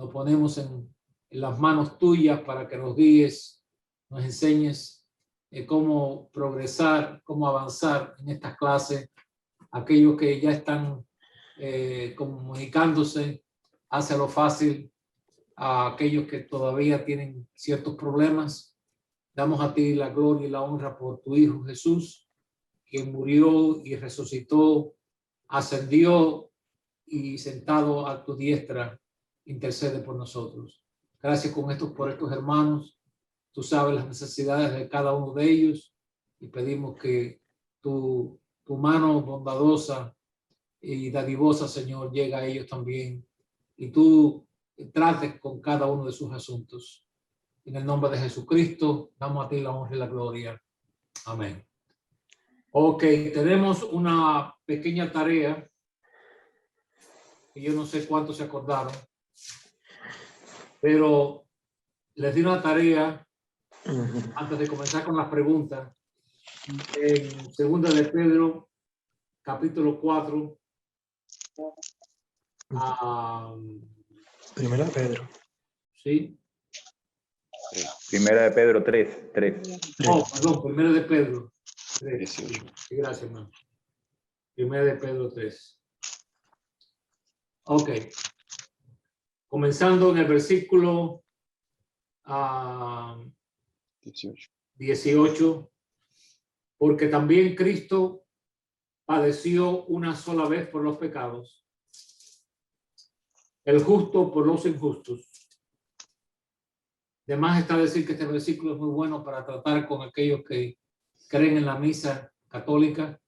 nos ponemos en las manos tuyas para que nos guíes, nos enseñes cómo progresar, cómo avanzar en estas clases. Aquellos que ya están comunicándose, hácelo fácil. A aquellos que todavía tienen ciertos problemas, damos a ti la gloria y la honra por tu Hijo Jesús, quien murió y resucitó, ascendió y sentado a tu diestra intercede por nosotros. Gracias por estos hermanos. Tú sabes las necesidades de cada uno de ellos y pedimos que tu mano bondadosa y dadivosa, Señor, llegue a ellos también y tú trates con cada uno de sus asuntos. En el nombre de Jesucristo, damos a ti la honra y la gloria. Amén. Ok, tenemos una pequeña tarea que yo no sé cuántos se acordaron, pero les di una tarea antes de comenzar con las preguntas. En Segunda de Pedro, capítulo 4, Primera de Pedro. ¿sí? Primera de Pedro 3. Oh, perdón, Primera de Pedro 3. 18. Sí, gracias, hermano. Primera de Pedro 3. Ok. Comenzando en el versículo 18. Porque también Cristo padeció una sola vez por los pecados, el justo por los injustos. Además está decir que este versículo es muy bueno para tratar con aquellos que creen en la misa católica,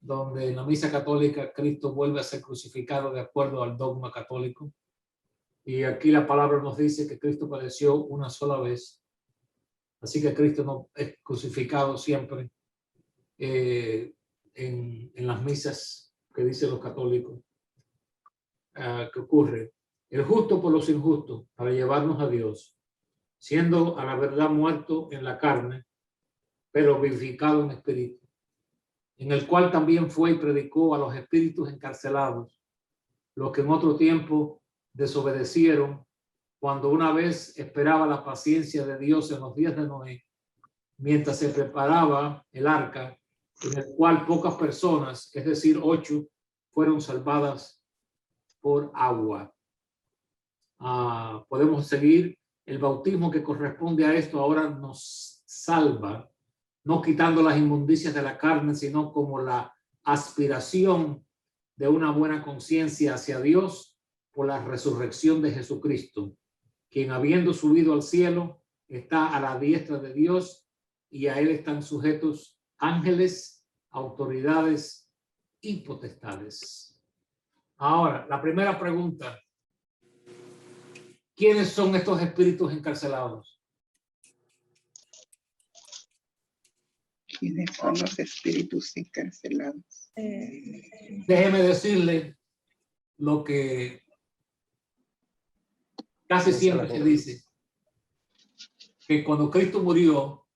donde en la misa católica Cristo vuelve a ser crucificado de acuerdo al dogma católico. Y aquí la palabra nos dice que Cristo padeció una sola vez. Así que Cristo no es crucificado siempre en las misas que dicen los católicos. ¿Qué ocurre? El justo por los injustos para llevarnos a Dios, siendo a la verdad muerto en la carne, pero vivificado en espíritu, en el cual también fue y predicó a los espíritus encarcelados, los que en otro tiempo desobedecieron, cuando una vez esperaba la paciencia de Dios en los días de Noé, mientras se preparaba el arca, en el cual pocas personas, es decir, 8, fueron salvadas por agua. Podemos seguir. El bautismo que corresponde a esto ahora nos salva, no quitando las inmundicias de la carne, sino como la aspiración de una buena conciencia hacia Dios por la resurrección de Jesucristo, quien habiendo subido al cielo está a la diestra de Dios y a él están sujetos ángeles, autoridades y potestades. Ahora, la primera pregunta: ¿quiénes son estos espíritus encarcelados? ¿Quiénes son los espíritus encarcelados? Déjeme decirle lo que casi siempre se dice, que cuando Cristo murió,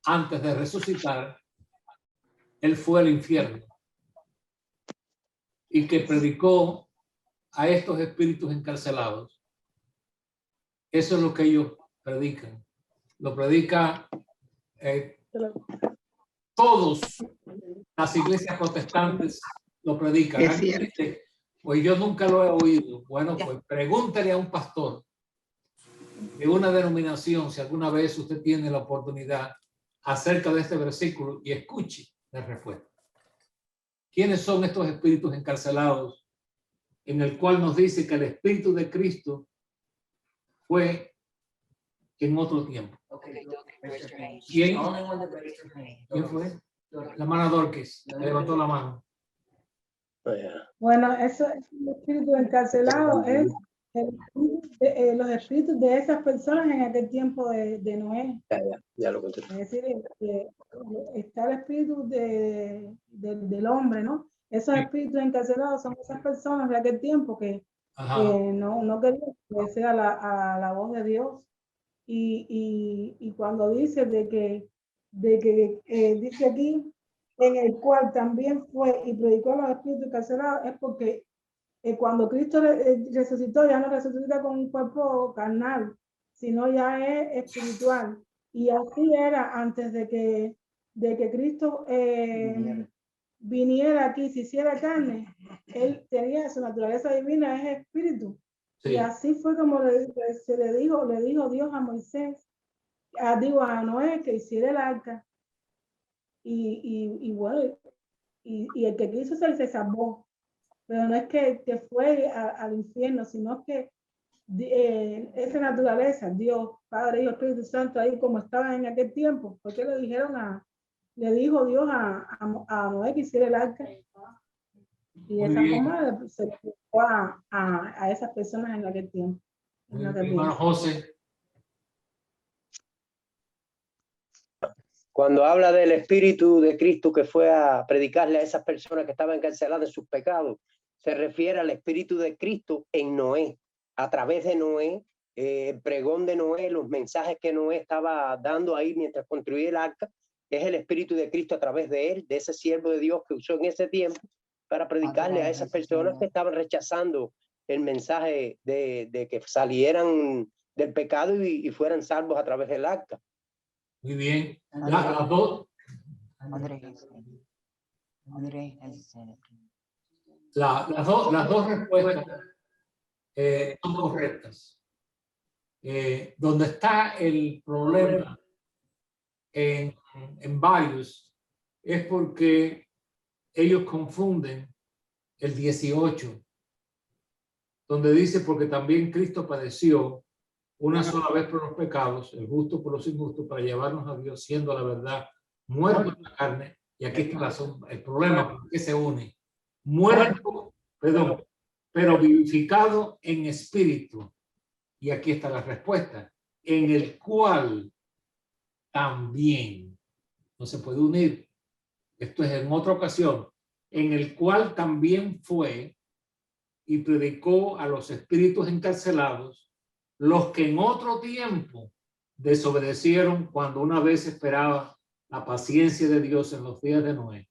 antes de resucitar, él fue al infierno y que predicó a estos espíritus encarcelados. Eso es lo que ellos predican. Lo predica todos las iglesias protestantes lo predican. Pues yo nunca lo he oído. Bueno, pues pregúntele a un pastor de una denominación si alguna vez usted tiene la oportunidad acerca de este versículo y escuche la respuesta. ¿Quiénes son estos espíritus encarcelados en el cual nos dice que el espíritu de Cristo fue en otro tiempo? ¿Quién? ¿Quién fue? La hermana Dorcas levantó la mano. Bueno, eso es el espíritu encarcelado, es los espíritus de esas personas en aquel tiempo de Noé. Ya lo conté. Es decir, está el espíritu del hombre, ¿no? Esos espíritus encarcelados son esas personas de aquel tiempo que no querían obedecer a la voz de Dios. Y cuando dice de que dice aquí, en el cual también fue y predicó a los espíritus encarcelados, es porque cuando Cristo resucitó, ya no resucita con un cuerpo carnal, sino ya es espiritual. Y así era antes de que Cristo viniera aquí, se hiciera carne. Él tenía su naturaleza divina, es espíritu. Sí. Y así fue como le dijo Dios a Moisés, a Noé, que hiciera el arca. Y bueno, y el que quiso se salvó. Pero no es que fue al infierno, sino que esa naturaleza, Dios, Padre, Hijo, Espíritu Santo, ahí como estaba en aquel tiempo, porque le dijo Dios a Noé que hiciera el arca. Y de esa forma se explicó a esas personas en aquel tiempo. Hermano José. Cuando habla del Espíritu de Cristo que fue a predicarle a esas personas que estaban encarceladas en sus pecados, se refiere al Espíritu de Cristo en Noé, a través de Noé, el pregón de Noé, los mensajes que Noé estaba dando ahí mientras construía el arca, es el Espíritu de Cristo a través de él, de ese siervo de Dios que usó en ese tiempo para predicarle a esas personas que estaban rechazando el mensaje de que salieran del pecado y fueran salvos a través del arca. Muy bien. Las dos respuestas son correctas. Donde está el problema en varios es porque ellos confunden el 18, donde dice porque también Cristo padeció una sola vez por los pecados, el justo por los injustos, para llevarnos a Dios, siendo la verdad muerto en la carne. Y aquí está el problema, porque se une. Muerto, perdón, pero vivificado en espíritu. Y aquí está la respuesta. En el cual también, no se puede unir, esto es en otra ocasión, en el cual también fue y predicó a los espíritus encarcelados, los que en otro tiempo desobedecieron cuando una vez esperaba la paciencia de Dios en los días de Noé.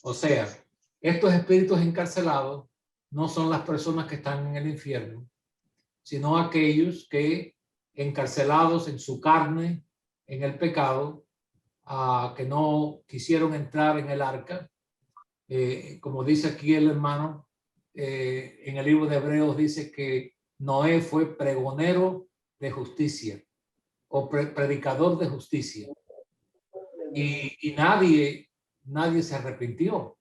O sea, estos espíritus encarcelados no son las personas que están en el infierno, sino aquellos que encarcelados en su carne, en el pecado, que no quisieron entrar en el arca. Como dice aquí el hermano, en el libro de Hebreos dice que Noé fue pregonero de justicia o predicador de justicia. Y nadie se arrepintió.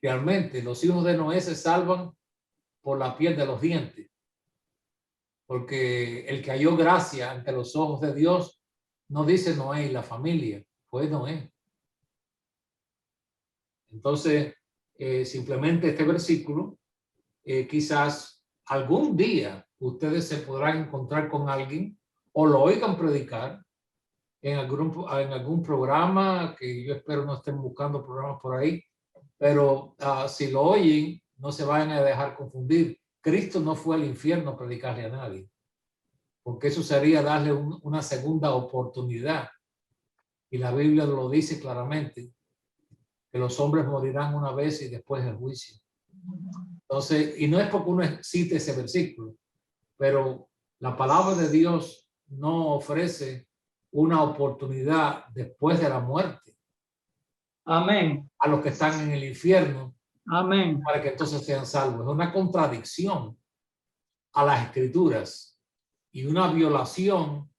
Realmente, los hijos de Noé se salvan por la piel de los dientes. Porque el que halló gracia ante los ojos de Dios no dice Noé y la familia, fue Noé. Entonces, simplemente este versículo, quizás algún día ustedes se podrán encontrar con alguien o lo oigan predicar en algún programa, que yo espero no estén buscando programas por ahí, pero si lo oyen, no se vayan a dejar confundir. Cristo no fue al infierno a predicarle a nadie, porque eso sería darle una segunda oportunidad. Y la Biblia lo dice claramente, que los hombres morirán una vez y después el juicio. Entonces, y no es porque uno cite ese versículo, pero la palabra de Dios no ofrece una oportunidad después de la muerte. Amén. A los que están en el infierno. Amén. Para que entonces sean salvos. Es una contradicción a las escrituras y una violación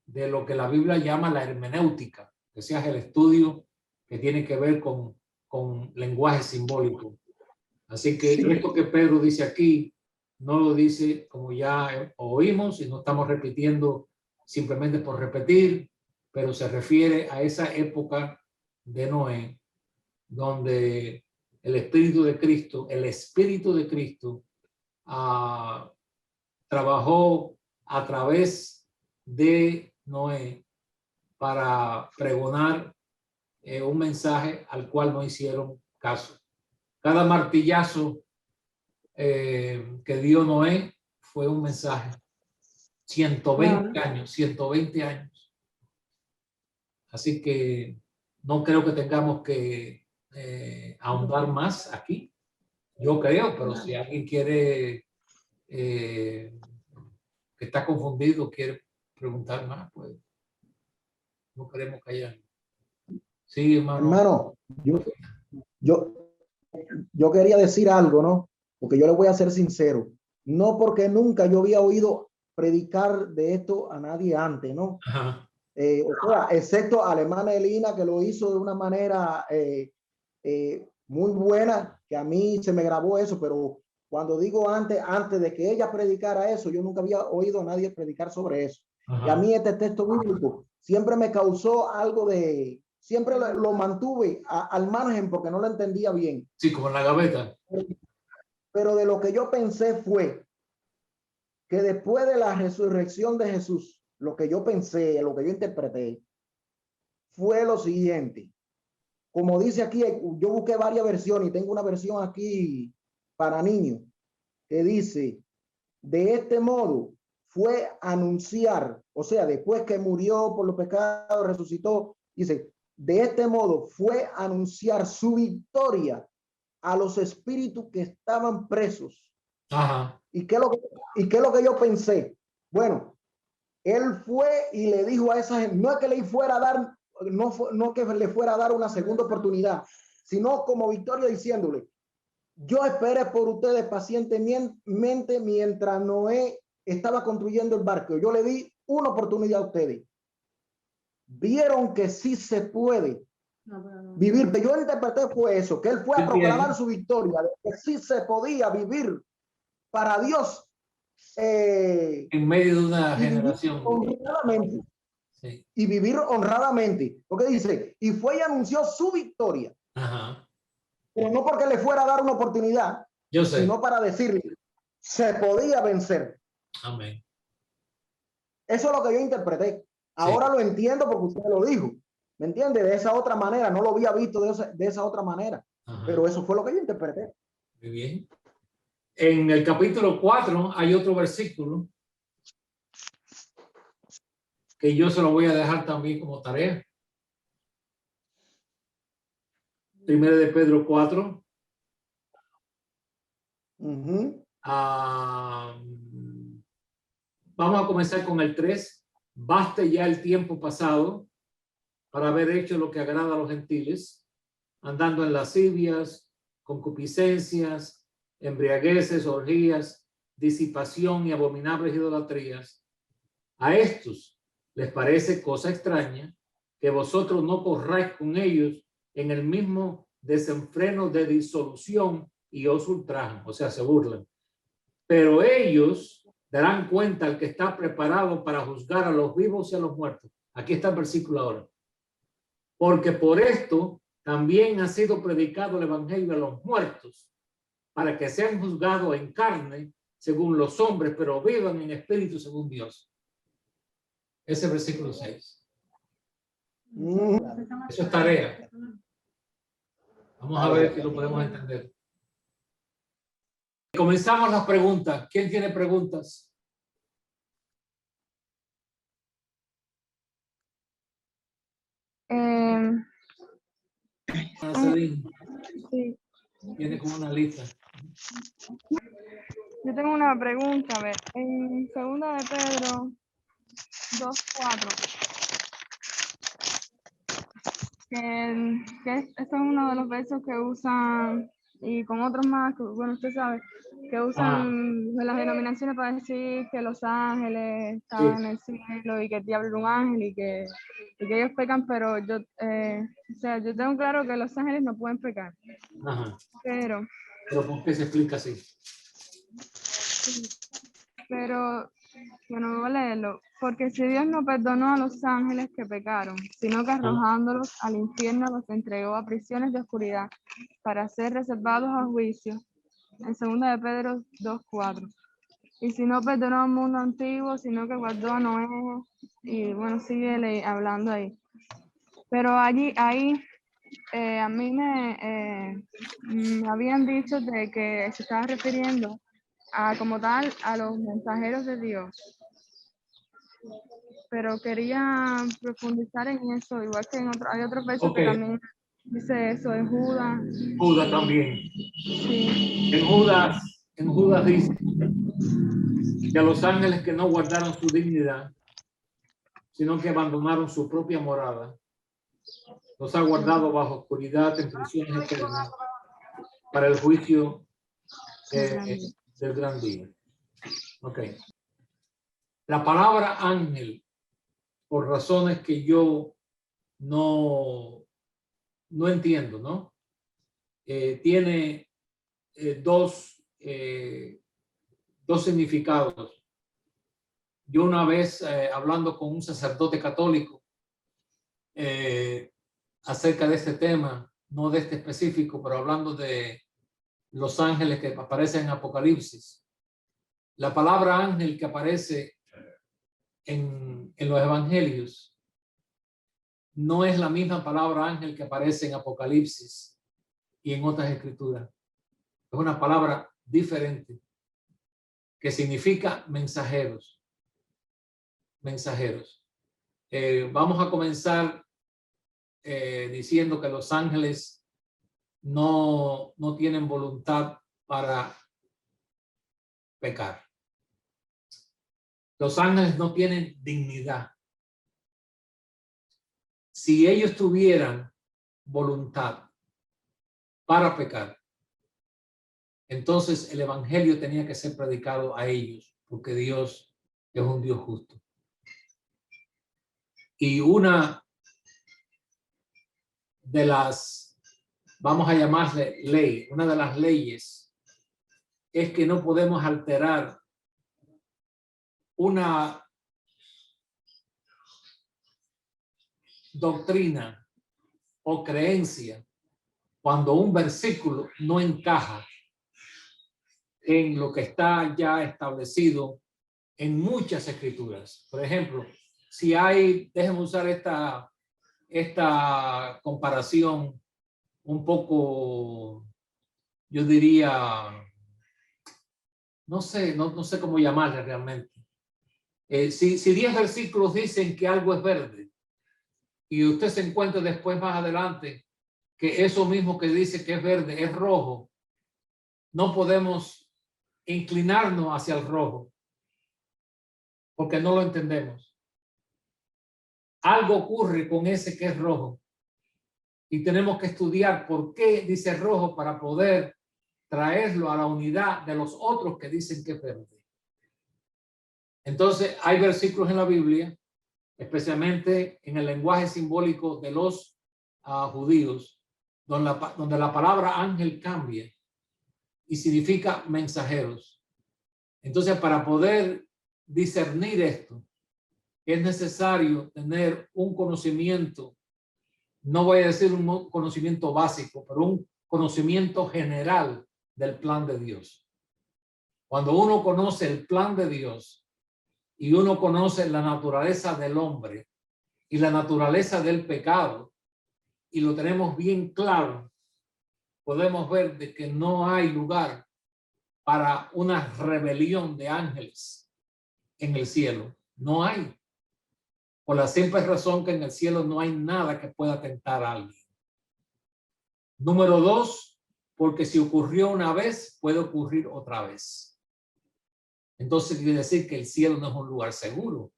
de lo que la Biblia llama la hermenéutica, que sea el estudio que tiene que ver con lenguaje simbólico. Así que esto que Pedro dice aquí, no lo dice como ya oímos y no estamos repitiendo simplemente por repetir, pero se refiere a esa época de Noé, donde el Espíritu de Cristo trabajó a través de Noé para pregonar un mensaje al cual no hicieron caso. Cada martillazo que dio Noé fue un mensaje. 120 años, 120 años. Así que no creo que tengamos que ahondar más aquí. Yo creo, pero si alguien quiere, que está confundido, quiere preguntar más, pues no queremos callar. Sí, hermano. Hermano, yo, yo quería decir algo, ¿no? Porque yo le voy a ser sincero. No porque nunca yo había oído predicar de esto a nadie antes, ¿no? Ajá. O sea, excepto a la hermana Elina, que lo hizo de una manera muy buena, que a mí se me grabó eso, pero cuando digo antes de que ella predicara eso, yo nunca había oído a nadie predicar sobre eso. Ajá. Y a mí este texto bíblico siempre me causó algo de, siempre lo mantuve al margen porque no lo entendía bien. Sí, como en la gaveta. Pero de lo que yo pensé fue que después de la resurrección de Jesús, lo que yo pensé, lo que yo interpreté, fue lo siguiente. Como dice aquí, yo busqué varias versiones y tengo una versión aquí para niños que dice, de este modo fue anunciar, o sea, después que murió por los pecados, resucitó, dice, de este modo fue anunciar su victoria a los espíritus que estaban presos. Ajá. ¿Y qué es lo que yo pensé? Bueno, él fue y le dijo a esa gente, no es que le fuera a dar, no que le fuera a dar una segunda oportunidad, sino como victoria diciéndole, yo esperé por ustedes pacientemente mientras Noé estaba construyendo el barco. Yo le di una oportunidad a ustedes. Vieron que sí se puede vivir. Yo interpreté fue eso, que él fue a proclamar su victoria, de que sí se podía vivir para Dios. En medio de una generación. Honradamente. Sí. Y vivir honradamente. Porque dice, y fue y anunció su victoria. Ajá. Pero no porque le fuera a dar una oportunidad, Yo sé. sino para decirle, se podía vencer. Amén. Eso es lo que yo interpreté. Ahora Sí. lo entiendo porque usted lo dijo. ¿Me entiende? De esa otra manera. No lo había visto de esa otra manera. Ajá. Pero eso fue lo que yo interpreté. Muy bien. En el capítulo 4 hay otro versículo que yo se lo voy a dejar también como tarea. Primero de Pedro 4. Vamos a comenzar con el 3. Baste ya el tiempo pasado para haber hecho lo que agrada a los gentiles, andando en lascivias, concupiscencias, embriagueces, orgías, disipación y abominables idolatrías. A estos les parece cosa extraña que vosotros no corráis con ellos en el mismo desenfreno de disolución y os ultrajan, o sea, se burlan. Pero ellos darán cuenta al que está preparado para juzgar a los vivos y a los muertos. Aquí está el versículo ahora. Porque por esto también ha sido predicado el evangelio a los muertos, para que sean juzgados en carne según los hombres, pero vivan en espíritu según Dios. Ese versículo 6. Eso es tarea. Vamos a ver si lo podemos entender. Comenzamos las preguntas. ¿Quién tiene preguntas? Sí. Tiene como una lista. Yo tengo una pregunta, a ver, en segunda de Pedro 2:4, que este es uno de los versos que usan, y con otros más, que, bueno, usted sabe, que usan las denominaciones para decir que los ángeles estaban en el cielo y que el diablo era un ángel y que ellos pecan, pero yo, o sea, yo tengo claro que los ángeles no pueden pecar. Ajá. Pero ¿por qué se explica así? Pero, bueno, voy a leerlo. Porque si Dios no perdonó a los ángeles que pecaron, sino que arrojándolos al infierno los entregó a prisiones de oscuridad para ser reservados a juicio. En 2 de Pedro 2:4. Y si no perdonó al mundo antiguo, sino que guardó a Noé. Y bueno, sigue hablando ahí. Pero ahí a mí me habían dicho de que se estaba refiriendo como tal a los mensajeros de Dios, pero quería profundizar en eso, igual que hay otros versos que también Dice eso en Judas. Judas también. Sí. En Judas dice que a los ángeles que no guardaron su dignidad, sino que abandonaron su propia morada, los ha guardado bajo oscuridad en prisiones eternas para el juicio del gran día. Ok. La palabra ángel, por razones que yo no entiendo, ¿no? Tiene dos significados. Yo una vez hablando con un sacerdote católico acerca de este tema, no de este específico, pero hablando de los ángeles que aparecen en Apocalipsis, la palabra ángel que aparece en los evangelios no es la misma palabra ángel que aparece en Apocalipsis y en otras escrituras. Es una palabra diferente que significa mensajeros. Mensajeros. Vamos a comenzar diciendo que los ángeles no tienen voluntad para pecar. Los ángeles no tienen dignidad. Si ellos tuvieran voluntad para pecar, entonces el evangelio tenía que ser predicado a ellos, porque Dios es un Dios justo. Y una de las, vamos a llamarle ley, una de las leyes es que no podemos alterar una doctrina o creencia cuando un versículo no encaja en lo que está ya establecido en muchas escrituras. Por ejemplo, si hay, déjenme usar esta comparación un poco, yo diría, no sé cómo llamarle realmente. Si 10 versículos dicen que algo es verde y usted se encuentra después más adelante que eso mismo que dice que es verde es rojo, no podemos inclinarnos hacia el rojo porque no lo entendemos. Algo ocurre con ese que es rojo y tenemos que estudiar por qué dice rojo para poder traerlo a la unidad de los otros que dicen que es verde. Entonces hay versículos en la Biblia, especialmente en el lenguaje simbólico de los judíos, donde la palabra ángel cambia y significa mensajeros. Entonces, para poder discernir esto, es necesario tener un conocimiento, no voy a decir un conocimiento básico, pero un conocimiento general del plan de Dios. Cuando uno conoce el plan de Dios y uno conoce la naturaleza del hombre y la naturaleza del pecado, y lo tenemos bien claro, podemos ver de que no hay lugar para una rebelión de ángeles en el cielo. No hay. Por la simple razón que en el cielo no hay nada que pueda tentar a alguien. Número 2, porque si ocurrió una vez, puede ocurrir otra vez. Entonces quiere decir que el cielo no es un lugar seguro,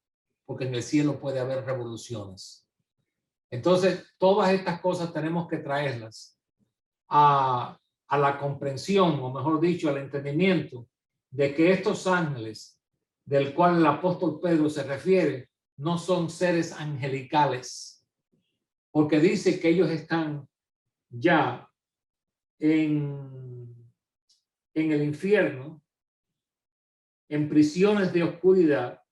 porque en el cielo puede haber revoluciones. Entonces, todas estas cosas tenemos que traerlas a la comprensión, o mejor dicho, al entendimiento de que estos ángeles, del cual el apóstol Pedro se refiere, no son seres angelicales, porque dice que ellos están ya en el infierno, en prisiones de oscuridad,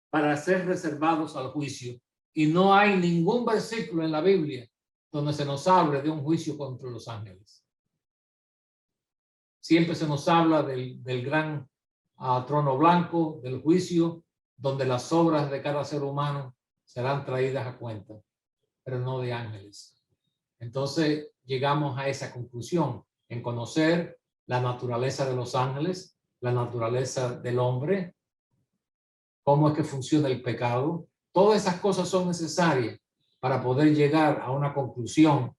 para ser reservados al juicio. Y no hay ningún versículo en la Biblia donde se nos hable de un juicio contra los ángeles. Siempre se nos habla del gran trono blanco, del juicio, donde las obras de cada ser humano serán traídas a cuenta, pero no de ángeles. Entonces llegamos a esa conclusión en conocer la naturaleza de los ángeles, la naturaleza del hombre, cómo es que funciona el pecado. Todas esas cosas son necesarias para poder llegar a una conclusión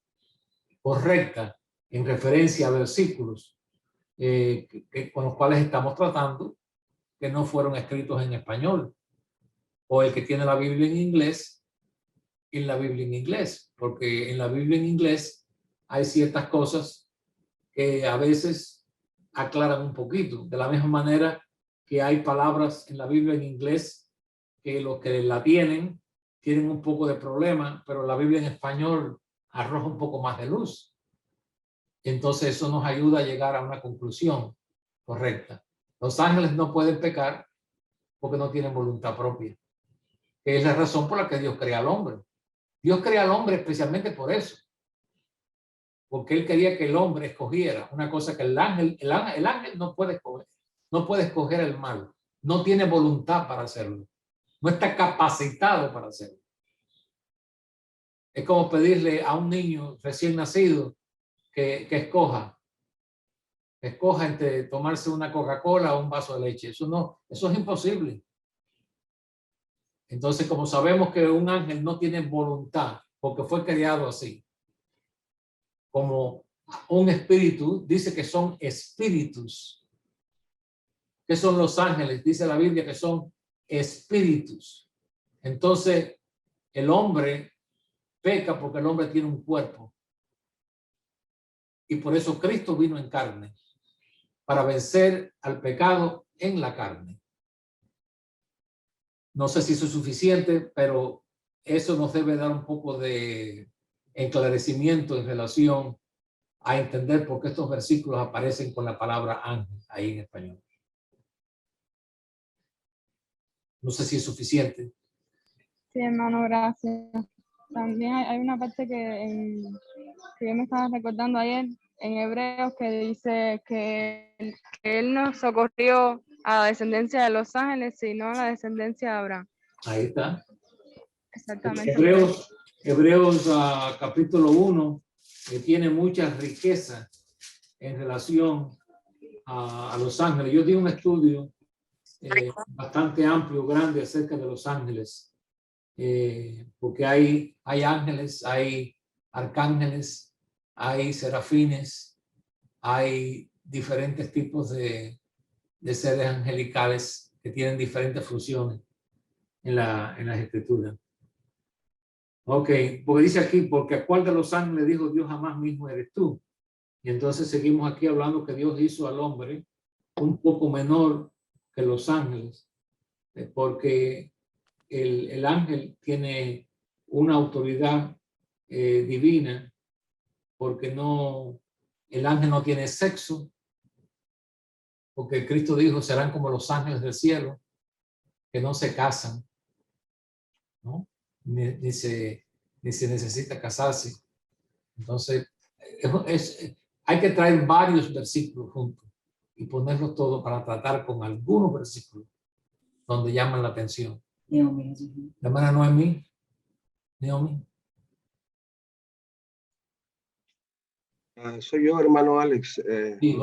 correcta en referencia a versículos con los cuales estamos tratando, que no fueron escritos en español, o el que tiene la Biblia en inglés, en la Biblia en inglés, porque en la Biblia en inglés hay ciertas cosas que a veces aclaran un poquito, de la misma manera que hay palabras en la Biblia en inglés que los que la tienen un poco de problema, pero la Biblia en español arroja un poco más de luz. Entonces eso nos ayuda a llegar a una conclusión correcta. Los ángeles no pueden pecar porque no tienen voluntad propia, que es la razón por la que Dios crea al hombre. Dios crea al hombre especialmente por eso, porque él quería que el hombre escogiera una cosa que el ángel no puede escoger el mal, no tiene voluntad para hacerlo, no está capacitado para hacerlo. Es como pedirle a un niño recién nacido que escoja entre tomarse una Coca-Cola o un vaso de leche. Eso es imposible. Entonces, como sabemos que un ángel no tiene voluntad porque fue creado así, como un espíritu, dice que son espíritus. ¿Qué son los ángeles? Dice la Biblia que son espíritus. Entonces, el hombre peca porque el hombre tiene un cuerpo. Y por eso Cristo vino en carne, para vencer al pecado en la carne. No sé si eso es suficiente, pero eso nos debe dar un poco de enclarecimiento en relación a entender por qué estos versículos aparecen con la palabra ángel ahí en español. No sé si es suficiente. Sí, hermano, gracias. También hay una parte que yo me estaba recordando ayer en Hebreos que dice que él no socorrió a la descendencia de los ángeles, sino a la descendencia de Abraham. Ahí está. Exactamente. Hebreos capítulo 1 tiene mucha riqueza en relación a los ángeles. Yo di un estudio bastante amplio, grande acerca de los ángeles, porque hay ángeles, hay arcángeles, hay serafines, hay diferentes tipos de seres angelicales que tienen diferentes funciones en las escrituras. Ok, porque dice aquí, porque a cuál de los ángeles dijo Dios jamás mismo eres tú. Y entonces seguimos aquí hablando que Dios hizo al hombre un poco menor que los ángeles, porque el ángel tiene una autoridad divina, porque el ángel no tiene sexo, porque Cristo dijo serán como los ángeles del cielo, que no se casan, ¿no? Ni se necesita casarse. Entonces, hay que traer varios versículos juntos y ponerlos todos para tratar con algunos versículos donde llaman la atención. La hermana Noemí. Soy yo, hermano Alex. Sí,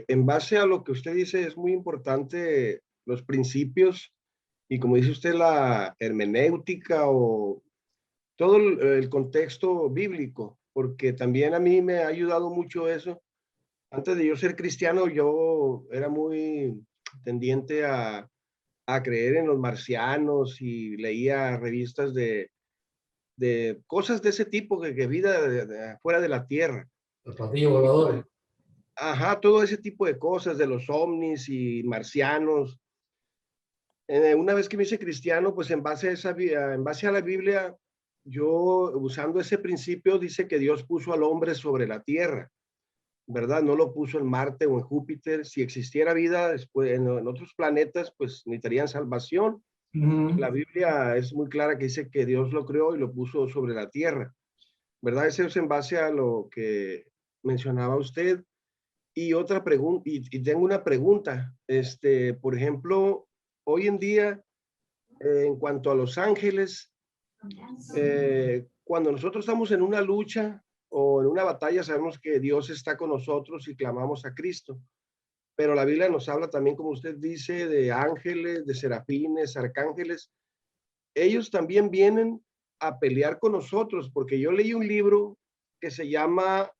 en base a lo que usted dice, es muy importante los principios y, como dice usted, la hermenéutica o todo el contexto bíblico, porque también a mí me ha ayudado mucho eso. Antes de yo ser cristiano, yo era muy tendiente a creer en los marcianos y leía revistas de cosas de ese tipo, que vida fuera de la Tierra. Los platillos voladores. Ajá, todo ese tipo de cosas, de los ovnis y marcianos. Una vez que me hice cristiano, pues en base a la Biblia, yo usando ese principio, dice que Dios puso al hombre sobre la Tierra, ¿verdad? No lo puso en Marte o en Júpiter. Si existiera vida después en otros planetas, pues necesitarían salvación. La Biblia es muy clara que dice que Dios lo creó y lo puso sobre la tierra, ¿verdad? Eso es en base a lo que mencionaba usted. Y otra pregunta, y tengo una pregunta, por ejemplo, hoy en día, en cuanto a los ángeles, cuando nosotros estamos en una lucha o en una batalla, sabemos que Dios está con nosotros y clamamos a Cristo. Pero la Biblia nos habla también, como usted dice, de ángeles, de serafines, arcángeles. Ellos también vienen a pelear con nosotros, porque yo leí un libro que se llama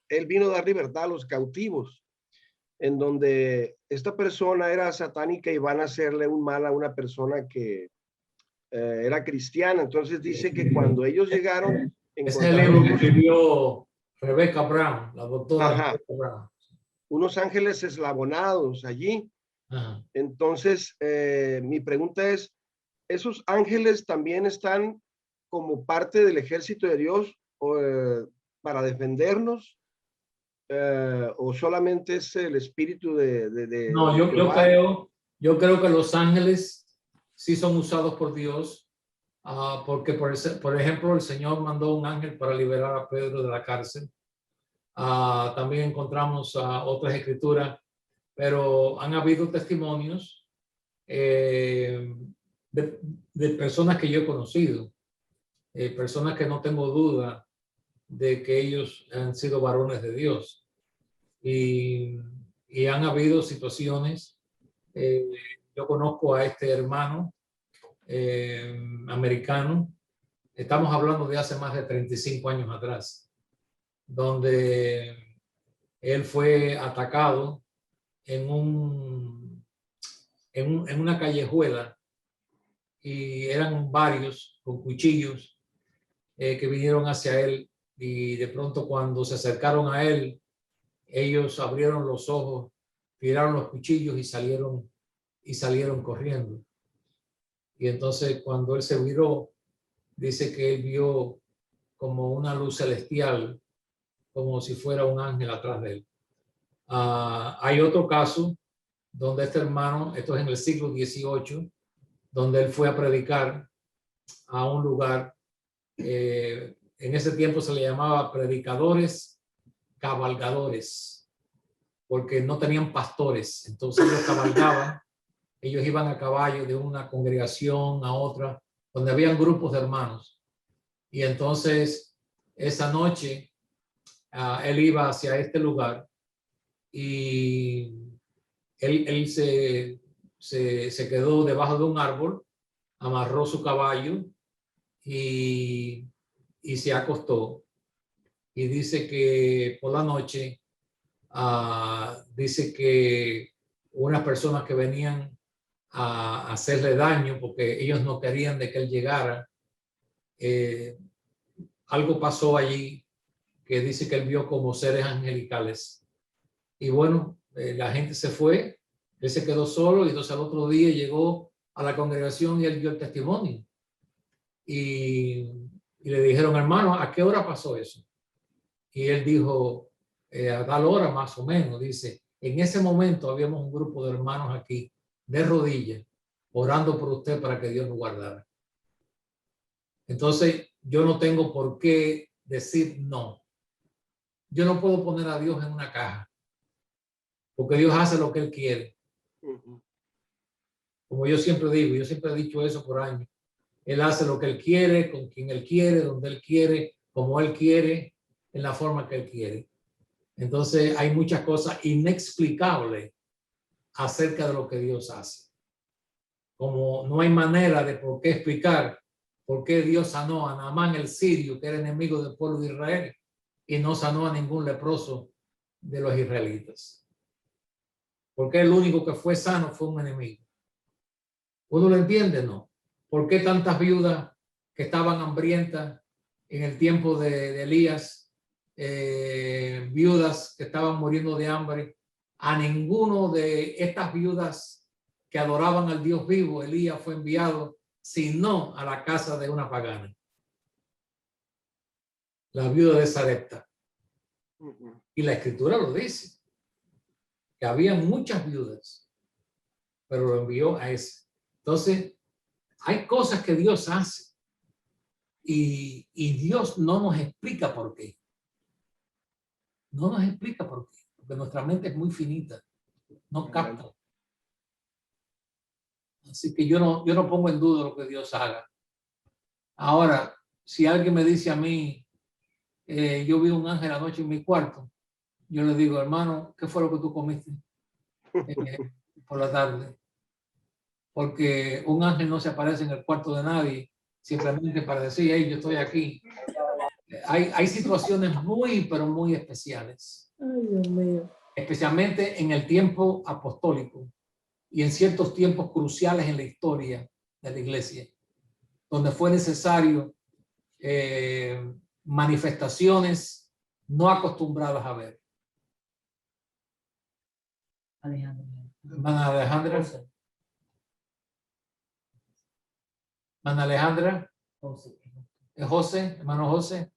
Él vino a dar libertad a los cautivos, en donde esta persona era satánica y van a hacerle un mal a una persona que era cristiana. Entonces dice que cuando ellos llegaron, Ese es el libro que escribió Rebecca Brown, la doctora Rebecca Brown. Unos ángeles eslabonados allí. Ajá. Entonces, mi pregunta es, ¿esos ángeles también están como parte del ejército de Dios para defendernos? ¿O solamente es el espíritu de No, yo creo que los ángeles sí son usados por Dios, porque por ejemplo el Señor mandó un ángel para liberar a Pedro de la cárcel. También encontramos otras escrituras, pero han habido testimonios de personas que yo he conocido, personas que no tengo duda de que ellos han sido varones de Dios, y han habido situaciones. Yo conozco a este hermano americano, estamos hablando de hace más de 35 años atrás, donde él fue atacado en una callejuela, y eran varios con cuchillos que vinieron hacia él, y de pronto cuando se acercaron a él, ellos abrieron los ojos, tiraron los cuchillos y salieron corriendo. Y entonces cuando él se viró, dice que él vio como una luz celestial, como si fuera un ángel atrás de él. Hay otro caso donde este hermano, esto es en el siglo XVIII, donde él fue a predicar a un lugar. En ese tiempo se le llamaba predicadores cabalgadores, porque no tenían pastores. Entonces ellos cabalgaban, ellos iban a caballo de una congregación a otra, donde habían grupos de hermanos. Y entonces esa noche él iba hacia este lugar, y él se quedó debajo de un árbol, amarró su caballo y se acostó. Y dice que por la noche, dice que unas personas que venían a hacerle daño porque ellos no querían de que él llegara, algo pasó allí que dice que él vio como seres angelicales. Y bueno, la gente se fue, él se quedó solo, y entonces al otro día llegó a la congregación y él dio el testimonio. Y le dijeron, hermano, ¿a qué hora pasó eso? Y él dijo, a tal hora más o menos. Dice, en ese momento habíamos un grupo de hermanos aquí, de rodillas, orando por usted para que Dios nos guardara. Entonces, yo no tengo por qué decir no. Yo no puedo poner a Dios en una caja, porque Dios hace lo que Él quiere. Como yo siempre digo, yo siempre he dicho eso por años. Él hace lo que Él quiere, con quien Él quiere, donde Él quiere, como Él quiere, en la forma que Él quiere. Entonces hay muchas cosas inexplicables acerca de lo que Dios hace. Como no hay manera de por qué explicar por qué Dios sanó a Naamán el sirio, que era enemigo del pueblo de Israel, y no sanó a ningún leproso de los israelitas. Porque el único que fue sano fue un enemigo. ¿Uno lo entiende? No. ¿Por qué tantas viudas que estaban hambrientas en el tiempo de Elías, viudas que estaban muriendo de hambre? A ninguno de estas viudas que adoraban al Dios vivo Elías fue enviado, sino a la casa de una pagana, la viuda de Sarepta. Y la escritura lo dice, que había muchas viudas, pero lo envió a ese. Entonces, hay cosas que Dios hace y Dios no nos explica por qué. No nos explica por qué, porque nuestra mente es muy finita, no capta. Así que yo no pongo en duda lo que Dios haga. Ahora, si alguien me dice a mí, yo vi un ángel anoche en mi cuarto, yo le digo, hermano, ¿qué fue lo que tú comiste por la tarde? Porque un ángel no se aparece en el cuarto de nadie simplemente para decir, hey, yo estoy aquí. Hay situaciones muy, pero muy especiales. Ay, Dios mío. Especialmente en el tiempo apostólico y en ciertos tiempos cruciales en la historia de la iglesia, donde fue necesario manifestaciones no acostumbradas a ver. Hermana Alejandra. Hermana Alejandra. José, hermano José.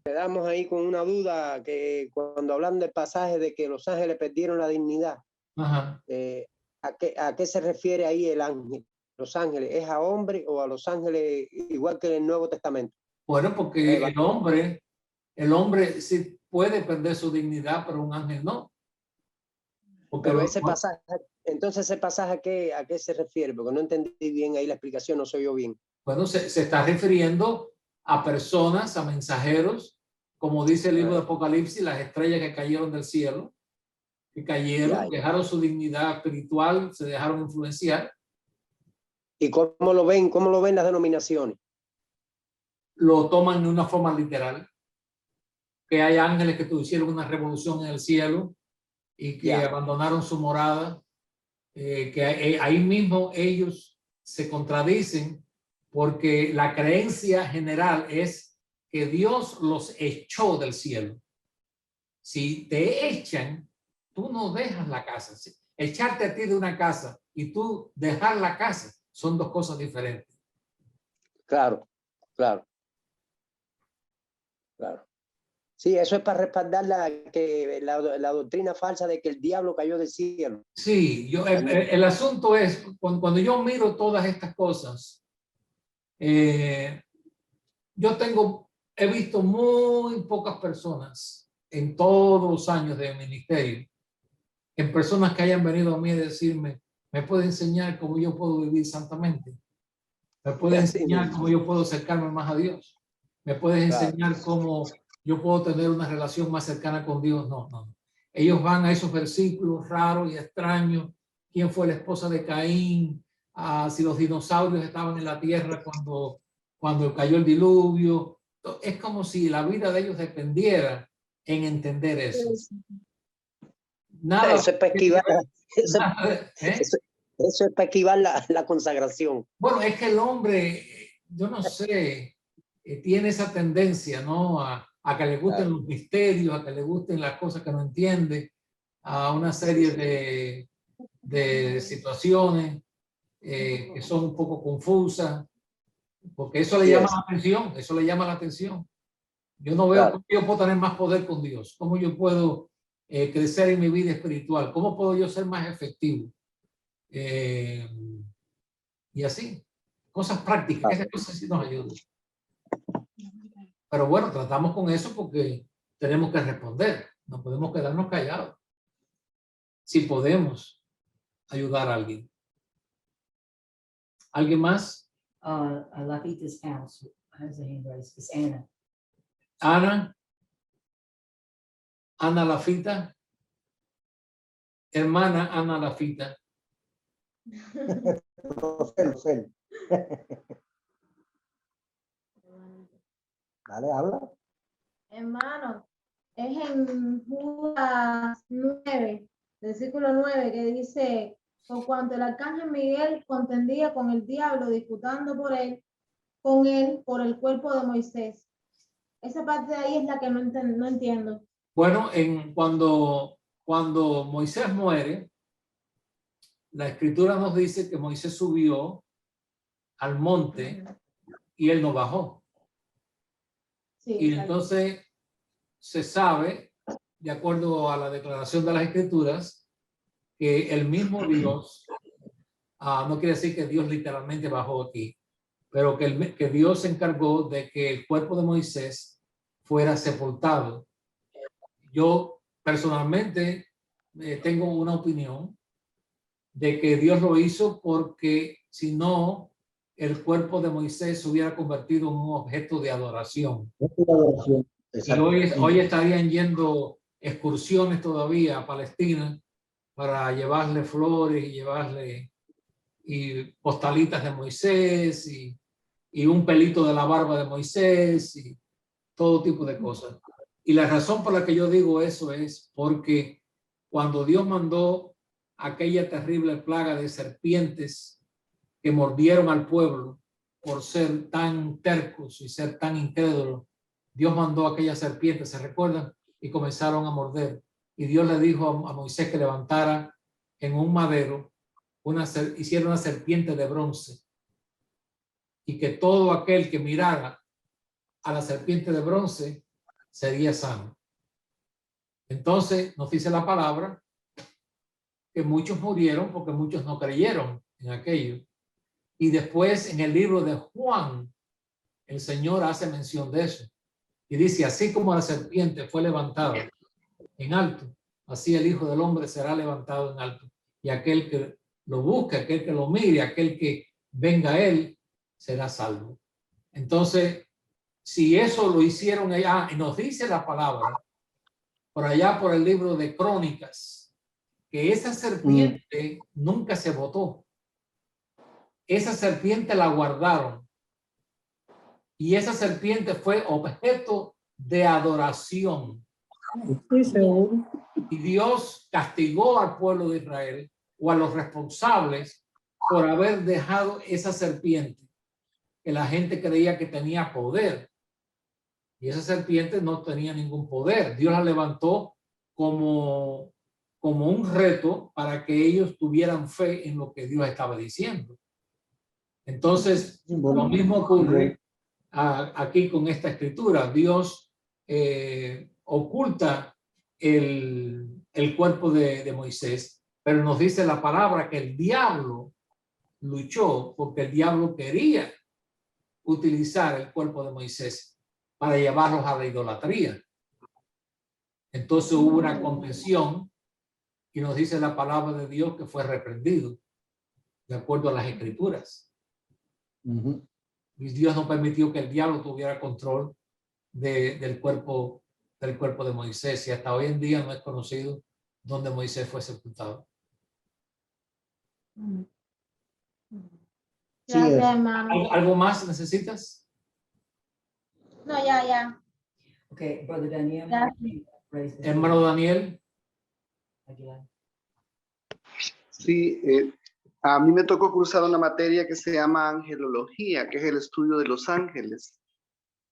Quedamos ahí con una duda que cuando hablan del pasaje de que los ángeles perdieron la dignidad, Ajá. ¿a qué se refiere ahí el ángel? Los ángeles, ¿es a hombres o a los ángeles igual que en el Nuevo Testamento? Bueno, porque el hombre sí puede perder su dignidad, pero un ángel no. Porque Pero ese pasaje, entonces ese pasaje ¿a qué se refiere? Porque no entendí bien ahí la explicación, no soy yo bien. Bueno, se está refiriendo a personas, a mensajeros, como dice el libro de Apocalipsis, las estrellas que cayeron del cielo, que cayeron, dejaron su dignidad espiritual, se dejaron influenciar. ¿Y cómo lo ven las denominaciones? Lo toman de una forma literal, que hay ángeles que hicieron una revolución en el cielo y que abandonaron su morada, que ahí mismo ellos se contradicen, porque la creencia general es que Dios los echó del cielo. Si te echan, tú no dejas la casa. Echarte a ti de una casa y tú dejar la casa son dos cosas diferentes. Claro. Sí, eso es para respaldar la doctrina falsa de que el diablo cayó del cielo. Sí, el asunto es, cuando yo miro todas estas cosas, he visto muy pocas personas en todos los años de ministerio, en personas que hayan venido a mí a decirme, ¿me puede enseñar cómo yo puedo vivir santamente? ¿Me puede enseñar cómo yo puedo acercarme más a Dios? ¿Me puedes enseñar cómo yo puedo tener una relación más cercana con Dios? No. Ellos van a esos versículos raros y extraños. ¿Quién fue la esposa de Caín? Si los dinosaurios estaban en la tierra cuando cayó el diluvio. Es como si la vida de ellos dependiera en entender eso. Nada. Eso es para esquivar, eso es para esquivar la consagración. Bueno, es que el hombre, yo no sé, tiene esa tendencia, ¿no? A que le gusten los misterios, a que le gusten las cosas que no entiende, a una serie de situaciones que son un poco confusas, porque eso le llama la atención, Yo no veo cómo yo puedo tener más poder con Dios, cómo yo puedo crecer en mi vida espiritual, cómo puedo yo ser más efectivo. Y así, cosas prácticas, esas cosas sí nos ayudan. Pero bueno, tratamos con eso porque tenemos que responder, no podemos quedarnos callados. Si podemos ayudar a alguien. ¿Alguien más? Lafita's house has a hand raised. It's Anna. Ana Lafita. Hermana Ana Lafita. Lo sé. Dale, habla. Hermano, es en Judas 9, versículo 9, que dice, por cuanto el arcángel Miguel contendía con el diablo, disputando con él por el cuerpo de Moisés. Esa parte de ahí es la que no entiendo. Bueno, cuando Moisés muere, la escritura nos dice que Moisés subió al monte y él no bajó. Sí, y entonces se sabe, de acuerdo a la declaración de las escrituras, que el mismo Dios, no quiere decir que Dios literalmente bajó aquí, pero que Dios se encargó de que el cuerpo de Moisés fuera sepultado. Yo personalmente tengo una opinión de que Dios lo hizo porque si no, el cuerpo de Moisés se hubiera convertido en un objeto de adoración. Y hoy estarían yendo excursiones todavía a Palestina para llevarle flores y llevarle postalitas de Moisés y un pelito de la barba de Moisés todo tipo de cosas. Y la razón por la que yo digo eso es porque cuando Dios mandó aquella terrible plaga de serpientes que mordieron al pueblo por ser tan tercos y ser tan incrédulos, Dios mandó aquellas serpientes, ¿se recuerdan? Y comenzaron a morder. Y Dios le dijo a Moisés que levantara en un madero, hiciera una serpiente de bronce, y que todo aquel que mirara a la serpiente de bronce sería sano. Entonces nos dice la palabra que muchos murieron porque muchos no creyeron en aquello. Y después en el libro de Juan, el Señor hace mención de eso. Y dice, así como la serpiente fue levantada en alto, así el Hijo del Hombre será levantado en alto. Y aquel que lo busque, aquel que lo mire, aquel que venga a él, será salvo. Entonces, si eso lo hicieron allá, y nos dice la palabra, por allá por el libro de Crónicas, que esa serpiente nunca se botó. Esa serpiente la guardaron. Y esa serpiente fue objeto de adoración. Sí, seguro. Y Dios castigó al pueblo de Israel o a los responsables por haber dejado esa serpiente, que la gente creía que tenía poder. Y esa serpiente no tenía ningún poder. Dios la levantó como un reto para que ellos tuvieran fe en lo que Dios estaba diciendo. Entonces, lo mismo ocurre aquí con esta escritura. Dios oculta el cuerpo de Moisés, pero nos dice la palabra que el diablo luchó porque el diablo quería utilizar el cuerpo de Moisés para llevarlos a la idolatría. Entonces hubo una contención y nos dice la palabra de Dios que fue reprendido de acuerdo a las escrituras. Y Dios no permitió que el diablo tuviera control del cuerpo de Moisés, y hasta hoy en día no es conocido dónde Moisés fue sepultado. Gracias, hermano. ¿Algo más necesitas? No, ya. Okay, Brother Daniel. Hermano Daniel. Sí, a mí me tocó cursar una materia que se llama angelología, que es el estudio de los ángeles.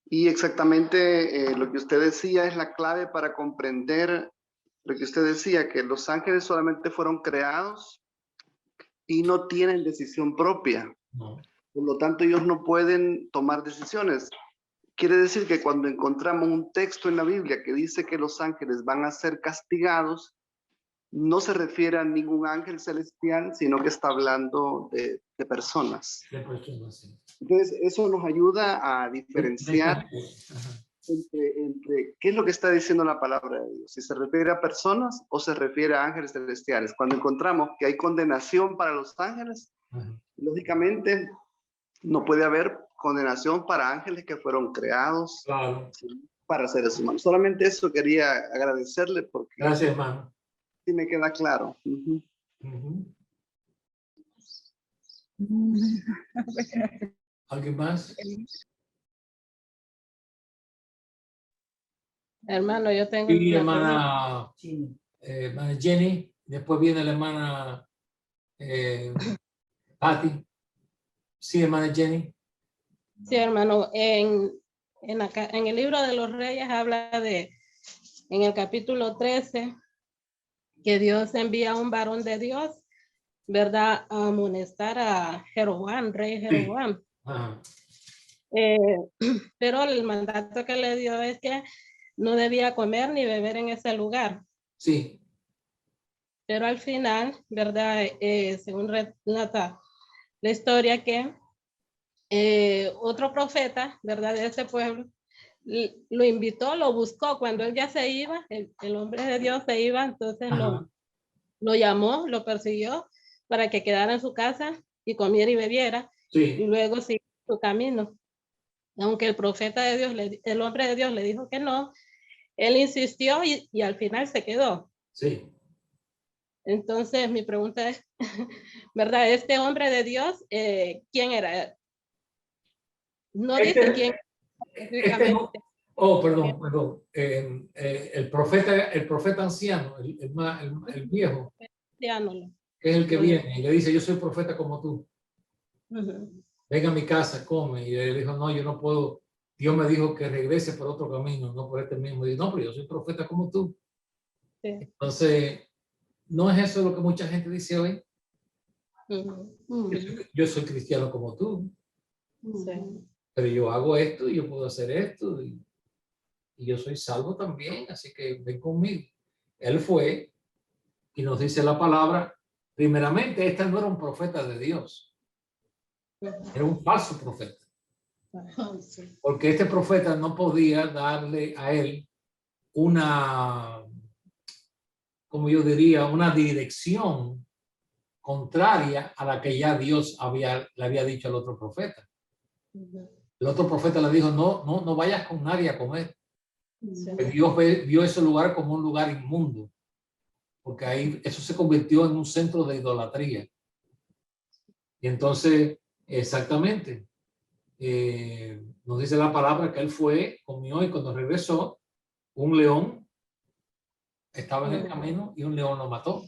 Y exactamente lo que usted decía es la clave para comprender lo que usted decía, que los ángeles solamente fueron creados y no tienen decisión propia. No. Por lo tanto, ellos no pueden tomar decisiones. Quiere decir que cuando encontramos un texto en la Biblia que dice que los ángeles van a ser castigados, no se refiere a ningún ángel celestial, sino que está hablando de personas. Entonces, eso nos ayuda a diferenciar entre qué es lo que está diciendo la palabra de Dios, si se refiere a personas o se refiere a ángeles celestiales. Cuando encontramos que hay condenación para los ángeles, lógicamente no puede haber condenación para ángeles que fueron creados para seres humanos. Solamente eso quería agradecerle porque... Gracias, hermano. Sí me queda claro. ¿Alguien más? Hermano, yo tengo... Sí, hermana Jenny. Después viene la hermana Patty. Sí, hermana Jenny. Sí, hermano. En el libro de los Reyes habla en el capítulo 13, que Dios envía a un varón de Dios, ¿verdad?, a amonestar a Jeroboam, rey Jeroboam. Pero el mandato que le dio es que no debía comer ni beber en ese lugar. Sí. Pero al final, ¿verdad?, según relata la historia, que otro profeta, ¿verdad?, de ese pueblo, lo invitó, lo buscó. Cuando él ya se iba, el hombre de Dios se iba, entonces lo llamó, lo persiguió para que quedara en su casa y comiera y bebiera, y luego siguió su camino. Aunque el profeta de Dios, el hombre de Dios le dijo que no, él insistió y al final se quedó. Sí. Entonces mi pregunta es, ¿verdad? Este hombre de Dios, ¿quién era? No dice quién. Oh, perdón. El profeta anciano, el viejo, Cristiano. que es el que viene y le dice, yo soy profeta como tú. Ujú. Venga a mi casa, come. Y él dijo, no, yo no puedo. Dios me dijo que regrese por otro camino, no por este mismo. Y dijo, no, pero yo soy profeta como tú. Sí. Entonces, ¿no es eso lo que mucha gente dice hoy? Ujú. Yo soy cristiano como tú, Sí. pero yo hago esto y yo puedo hacer esto y yo soy salvo también, así que ven conmigo. Él fue y nos dice la palabra, primeramente, este no era un profeta de Dios, era un falso profeta. Sí. Porque este profeta no podía darle a él una, como yo diría, una dirección contraria a la que ya Dios le había dicho al otro profeta. El otro profeta le dijo, no vayas con nadie a comer. Sí. Dios vio ese lugar como un lugar inmundo, porque ahí eso se convirtió en un centro de idolatría. Y entonces, exactamente, nos dice la palabra que él fue, comió y cuando regresó, un león estaba en el camino y un león lo mató.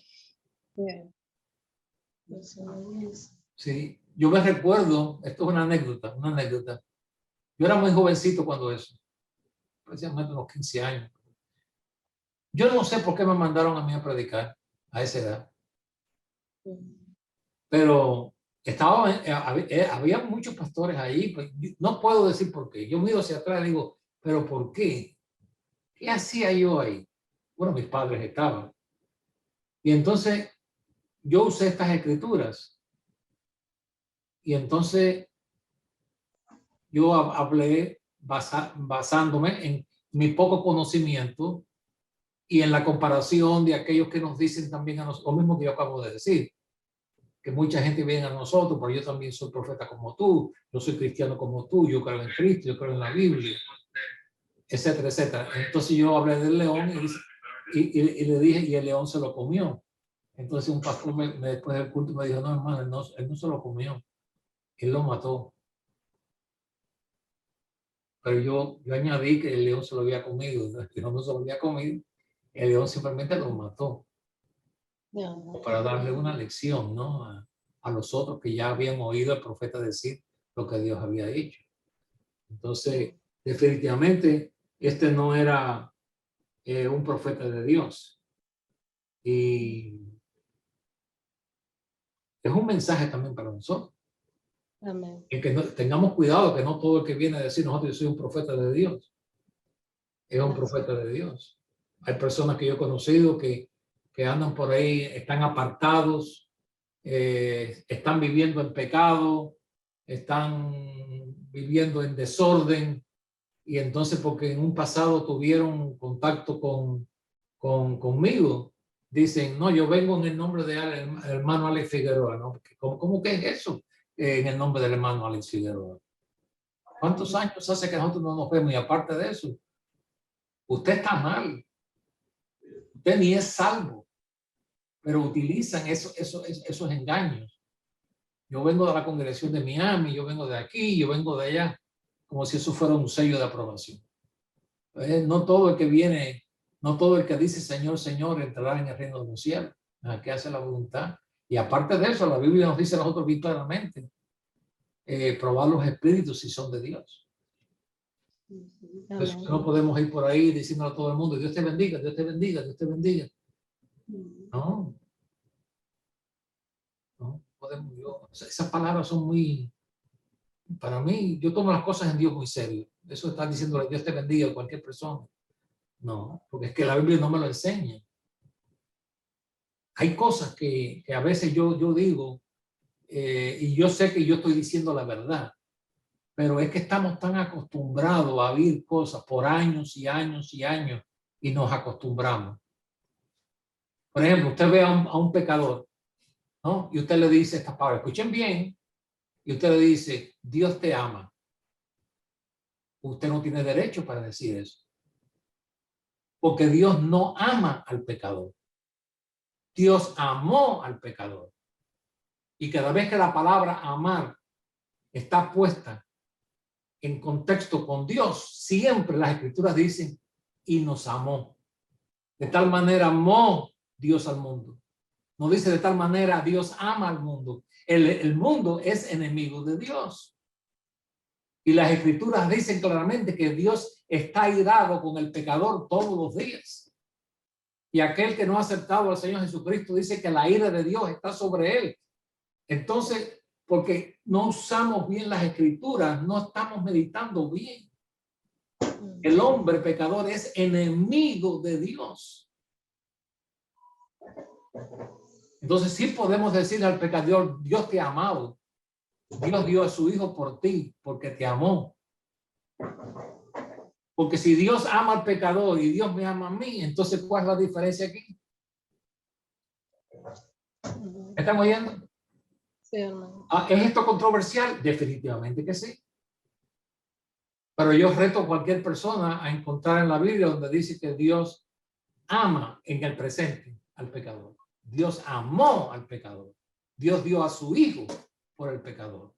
Sí, yo me recuerdo, esto es una anécdota. Yo era muy jovencito cuando eso, precisamente unos 15 años. Yo no sé por qué me mandaron a mí a predicar a esa edad, pero había muchos pastores ahí, pues, no puedo decir por qué. Yo miro hacia atrás y digo, pero ¿por qué? ¿Qué hacía yo ahí? Bueno, mis padres estaban. Y entonces yo usé estas escrituras. Y entonces yo hablé basándome en mi poco conocimiento y en la comparación de aquellos que nos dicen también a nosotros, lo mismo que yo acabo de decir, que mucha gente viene a nosotros, pero yo también soy profeta como tú, yo soy cristiano como tú, yo creo en Cristo, yo creo en la Biblia, etcétera, etcétera. Entonces yo hablé del león y le dije, y el león se lo comió. Entonces un pastor después del culto me dijo, no, hermano, él no se lo comió, él lo mató. Pero yo añadí que el león se lo había comido, ¿no? Que no se lo había comido, el león simplemente lo mató para darle una lección, ¿no? A los otros que ya habían oído al profeta decir lo que Dios había dicho. Entonces, definitivamente, este no era un profeta de Dios. Y es un mensaje también para nosotros. Amén. En que tengamos cuidado que no todo el que viene a decir nosotros yo soy un profeta de Dios es un profeta de Dios. Hay personas que yo he conocido que andan por ahí, están apartados, están viviendo en pecado, están viviendo en desorden, y entonces porque en un pasado tuvieron contacto conmigo, dicen, no, yo vengo en el nombre del hermano Alex Figueroa, ¿no? ¿Cómo que es eso? En el nombre del hermano Alex Figueroa. ¿Cuántos años hace que nosotros no nos vemos? Y aparte de eso, usted está mal. Usted ni es salvo, pero utilizan esos engaños. Yo vengo de la congregación de Miami, yo vengo de aquí, yo vengo de allá, como si eso fuera un sello de aprobación. No todo el que viene, no todo el que dice Señor, Señor, entrará en el reino de los cielos, que hace la voluntad. Y aparte de eso, la Biblia nos dice a nosotros bien claramente, probar los espíritus si son de Dios. Entonces, no podemos ir por ahí diciendo a todo el mundo, Dios te bendiga, Dios te bendiga, Dios te bendiga. No podemos. Esas palabras son muy, para mí, yo tomo las cosas en Dios muy serio. Eso está diciendo Dios te bendiga a cualquier persona. No, porque es que la Biblia no me lo enseña. Hay cosas que a veces yo digo, y yo sé que yo estoy diciendo la verdad, pero es que estamos tan acostumbrados a oír cosas por años y años y años y nos acostumbramos. Por ejemplo, usted ve a un pecador, ¿no? Y usted le dice estas palabras, escuchen bien, y usted le dice, Dios te ama. Usted no tiene derecho para decir eso. Porque Dios no ama al pecador. Dios amó al pecador. Y cada vez que la palabra amar está puesta en contexto con Dios, siempre las escrituras dicen, y nos amó. De tal manera amó Dios al mundo. No dice de tal manera Dios ama al mundo. El mundo es enemigo de Dios. Y las escrituras dicen claramente que Dios está airado con el pecador todos los días. Y aquel que no ha aceptado al Señor Jesucristo dice que la ira de Dios está sobre él. Entonces, porque no usamos bien las escrituras, no estamos meditando bien. El hombre pecador es enemigo de Dios. Entonces sí podemos decir al pecador, Dios te ha amado. Dios dio a su hijo por ti, porque te amó. Porque si Dios ama al pecador y Dios me ama a mí, entonces ¿cuál es la diferencia aquí? ¿Me están oyendo? Sí, hermano. ¿Es esto controversial? Definitivamente que sí. Pero yo reto a cualquier persona a encontrar en la Biblia donde dice que Dios ama en el presente al pecador. Dios amó al pecador. Dios dio a su hijo por el pecador.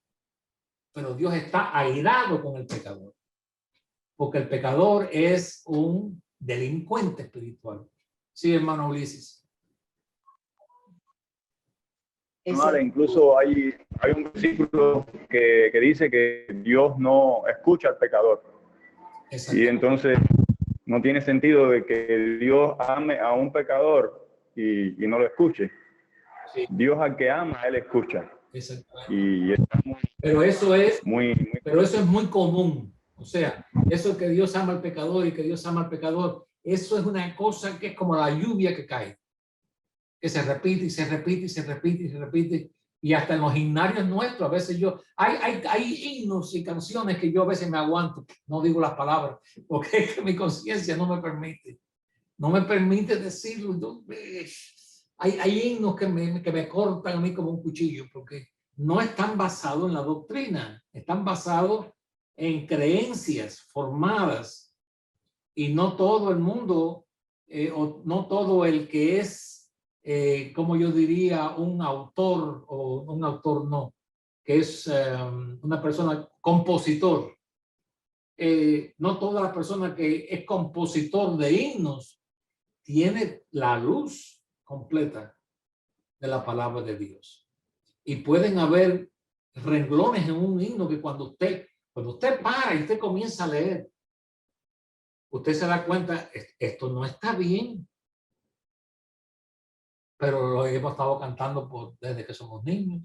Pero Dios está airado con el pecador. Porque el pecador es un delincuente espiritual. Sí, hermano Ulises. Vale, incluso hay un versículo que dice que Dios no escucha al pecador. Y entonces no tiene sentido de que Dios ame a un pecador y no lo escuche. Sí. Dios al que ama, él escucha. Y pero eso es muy común. O sea, eso que Dios ama al pecador y que Dios ama al pecador, eso es una cosa que es como la lluvia que cae. Que se repite y se repite y se repite y se repite. Y hasta en los himnarios nuestros, a veces hay himnos y canciones que yo a veces me aguanto. No digo las palabras, porque es que mi conciencia no me permite. No me permite decirlo. Hay himnos que me cortan a mí como un cuchillo, porque no están basados en la doctrina. Están basados en creencias formadas. Y no todo el mundo, o no todo el que es como yo diría, un autor o un autor no, que es una persona compositor. No toda la persona que es compositor de himnos tiene la luz completa de la palabra de Dios. Y pueden haber renglones en un himno que cuando usted para y usted comienza a leer, usted se da cuenta, esto no está bien. Pero lo hemos estado cantando desde que somos niños.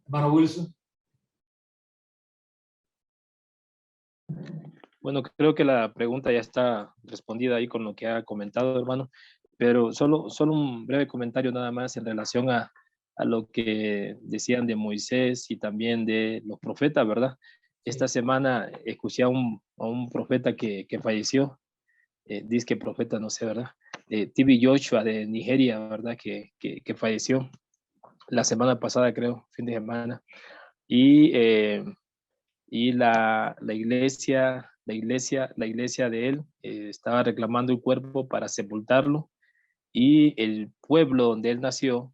Hermano Wilson. Bueno, creo que la pregunta ya está respondida ahí con lo que ha comentado, hermano, pero solo un breve comentario nada más en relación a lo que decían de Moisés y también de los profetas, ¿verdad? Esta semana escuché a un profeta que falleció. Dice que profeta, no sé, ¿verdad? TV Joshua de Nigeria, ¿verdad? Que falleció la semana pasada, creo, fin de semana. Y la iglesia de él estaba reclamando el cuerpo para sepultarlo, y el pueblo donde él nació,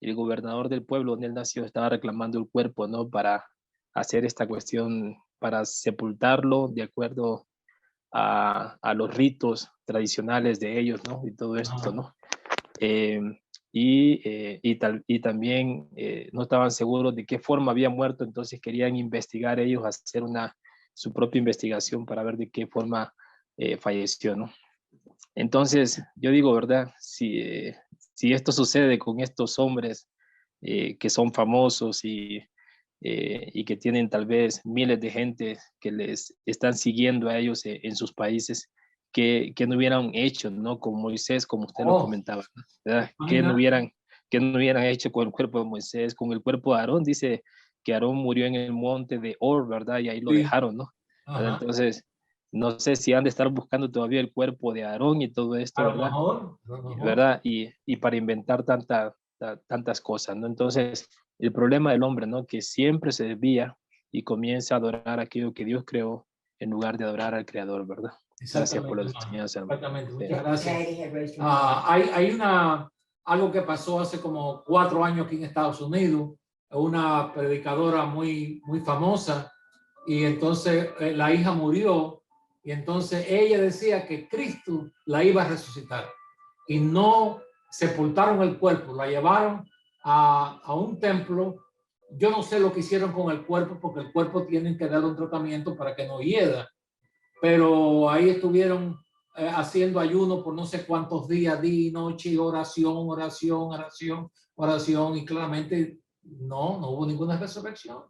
el gobernador del pueblo donde él nació, estaba reclamando el cuerpo, ¿no? Para hacer esta cuestión, para sepultarlo de acuerdo a los ritos tradicionales de ellos, ¿no? Y todo esto, ¿no? Y también no estaban seguros de qué forma había muerto, entonces querían investigar ellos, hacer su propia investigación para ver de qué forma falleció, ¿no? Entonces, yo digo, ¿verdad? Si esto sucede con estos hombres que son famosos y que tienen tal vez miles de gente que les están siguiendo a ellos en sus países, que no hubieran hecho, ¿no? Con Moisés, como usted lo comentaba, ¿verdad? Que no hubieran hecho con el cuerpo de Moisés, con el cuerpo de Aarón. Dice que Aarón murió en el monte de Or, ¿verdad? Y ahí lo dejaron, ¿no? Entonces, no sé si han de estar buscando todavía el cuerpo de Aarón y todo esto, ¿verdad? ¿Verdad? Y para inventar tantas cosas, ¿no? Entonces, el problema del hombre, ¿no? Que siempre se desvía y comienza a adorar aquello que Dios creó en lugar de adorar al Creador, ¿verdad? Gracias por la enseñanza. Exactamente, muchas gracias. Hay algo que pasó hace como 4 años aquí en Estados Unidos. una predicadora muy famosa, y entonces la hija murió, y entonces ella decía que Cristo la iba a resucitar, y no sepultaron el cuerpo, la llevaron a un templo. Yo no sé lo que hicieron con el cuerpo, porque el cuerpo tienen que darle un tratamiento para que no hieda, pero ahí estuvieron haciendo ayuno por no sé cuántos días, día y noche, oración, y claramente no hubo ninguna resurrección.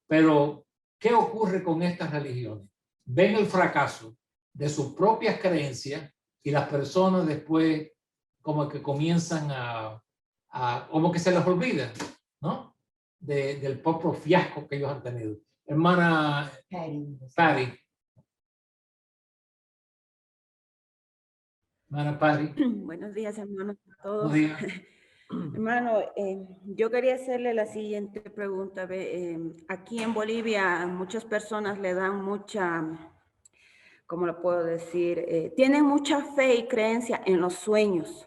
Pero ¿qué ocurre con estas religiones? Ven el fracaso de sus propias creencias, y las personas después como que comienzan como que se les olvida, ¿no? Del propio fiasco que ellos han tenido. Hermana Patty. Hermana Patty. Buenos días, hermanos, a todos. Buenos días. Hermano, yo quería hacerle la siguiente pregunta. Aquí en Bolivia muchas personas le dan mucha, ¿cómo lo puedo decir? Tienen mucha fe y creencia en los sueños.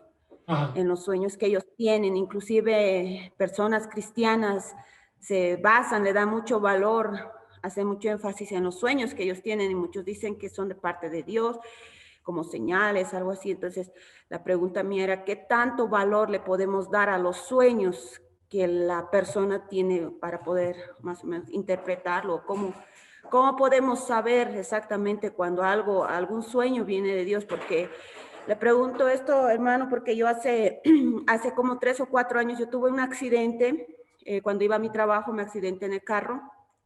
Ajá. En los sueños que ellos tienen. Inclusive personas cristianas se basan, le dan mucho valor, hacen mucho énfasis en los sueños que ellos tienen, y muchos dicen que son de parte de Dios, como señales, algo así. Entonces, la pregunta mía era, ¿qué tanto valor le podemos dar a los sueños que la persona tiene para poder más o menos interpretarlo? ¿Cómo podemos saber exactamente cuando algún sueño viene de Dios? Porque le pregunto esto, hermano, porque yo hace como 3 o 4 años yo tuve un accidente. Cuando iba a mi trabajo me accidenté en el carro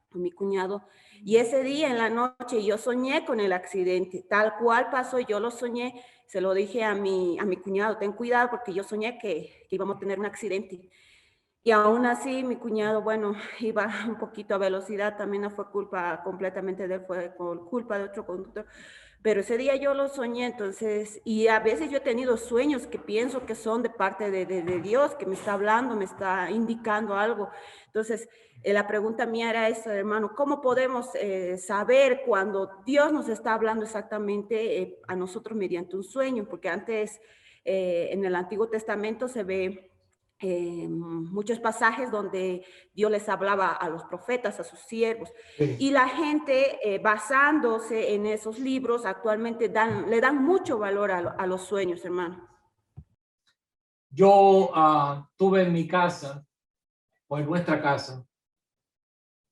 con mi cuñado, y ese día en la noche yo soñé con el accidente, tal cual pasó, yo lo soñé. Se lo dije a mi cuñado, ten cuidado porque yo soñé que íbamos a tener un accidente. Y aún así mi cuñado, bueno, iba un poquito a velocidad, también no fue culpa completamente de él, fue culpa de otro conductor. Pero ese día yo lo soñé, entonces, y a veces yo he tenido sueños que pienso que son de parte de Dios, que me está hablando, me está indicando algo. Entonces, la pregunta mía era esa, hermano, ¿cómo podemos saber cuando Dios nos está hablando exactamente a nosotros mediante un sueño? Porque antes, en el Antiguo Testamento se ve muchos pasajes donde Dios les hablaba a los profetas, a sus siervos, sí. Y la gente basándose en esos libros actualmente le dan mucho valor a los sueños, hermano. Yo tuve en mi casa, o en nuestra casa,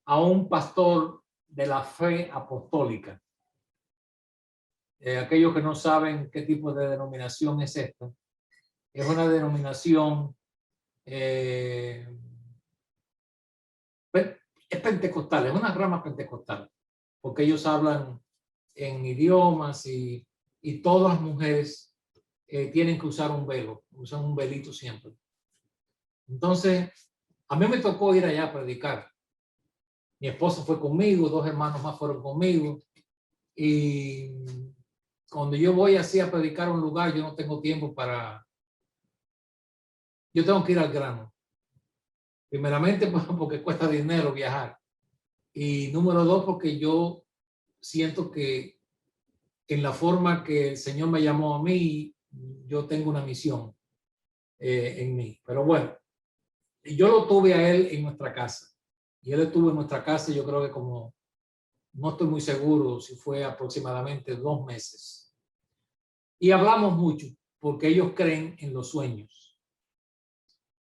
a un pastor de la fe apostólica. Aquellos que no saben qué tipo de denominación es esta, es una denominación es pentecostal, es una rama pentecostal, porque ellos hablan en idiomas, y todas las mujeres tienen que usar un velo, usan un velito siempre. Entonces, a mí me tocó ir allá a predicar. Mi esposo fue conmigo, 2 hermanos más fueron conmigo, y cuando yo voy así a predicar a un lugar, yo no tengo tiempo yo tengo que ir al grano. Primeramente, porque cuesta dinero viajar. Y número 2, porque yo siento que en la forma que el Señor me llamó a mí, yo tengo una misión en mí. Pero bueno, yo lo tuve a él en nuestra casa. Y él estuvo en nuestra casa, yo creo que no estoy muy seguro si fue aproximadamente 2 meses. Y hablamos mucho, porque ellos creen en los sueños.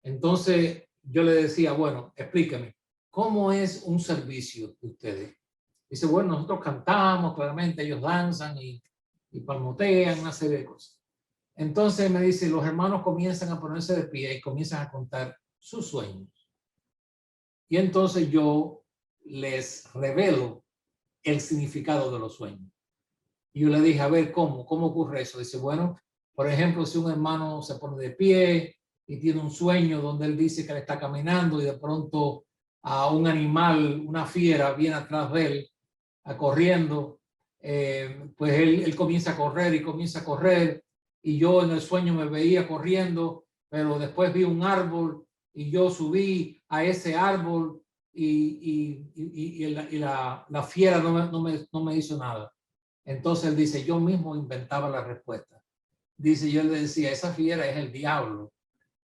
Entonces yo le decía, bueno, explícame, ¿cómo es un servicio de ustedes? Dice, bueno, nosotros cantamos, claramente ellos danzan y palmotean, una serie de cosas. Entonces me dice, los hermanos comienzan a ponerse de pie y comienzan a contar sus sueños. Y entonces yo les revelo el significado de los sueños. Y yo le dije, a ver, ¿cómo ocurre eso? Dice, bueno, por ejemplo, si un hermano se pone de pie y tiene un sueño donde él dice que le está caminando y de pronto a un animal, una fiera, viene atrás de él, corriendo, pues él comienza a correr, y yo en el sueño me veía corriendo, pero después vi un árbol y yo subí a ese árbol y la fiera no me hizo nada. Entonces él dice, yo mismo inventaba la respuesta. Dice, yo le decía, esa fiera es el diablo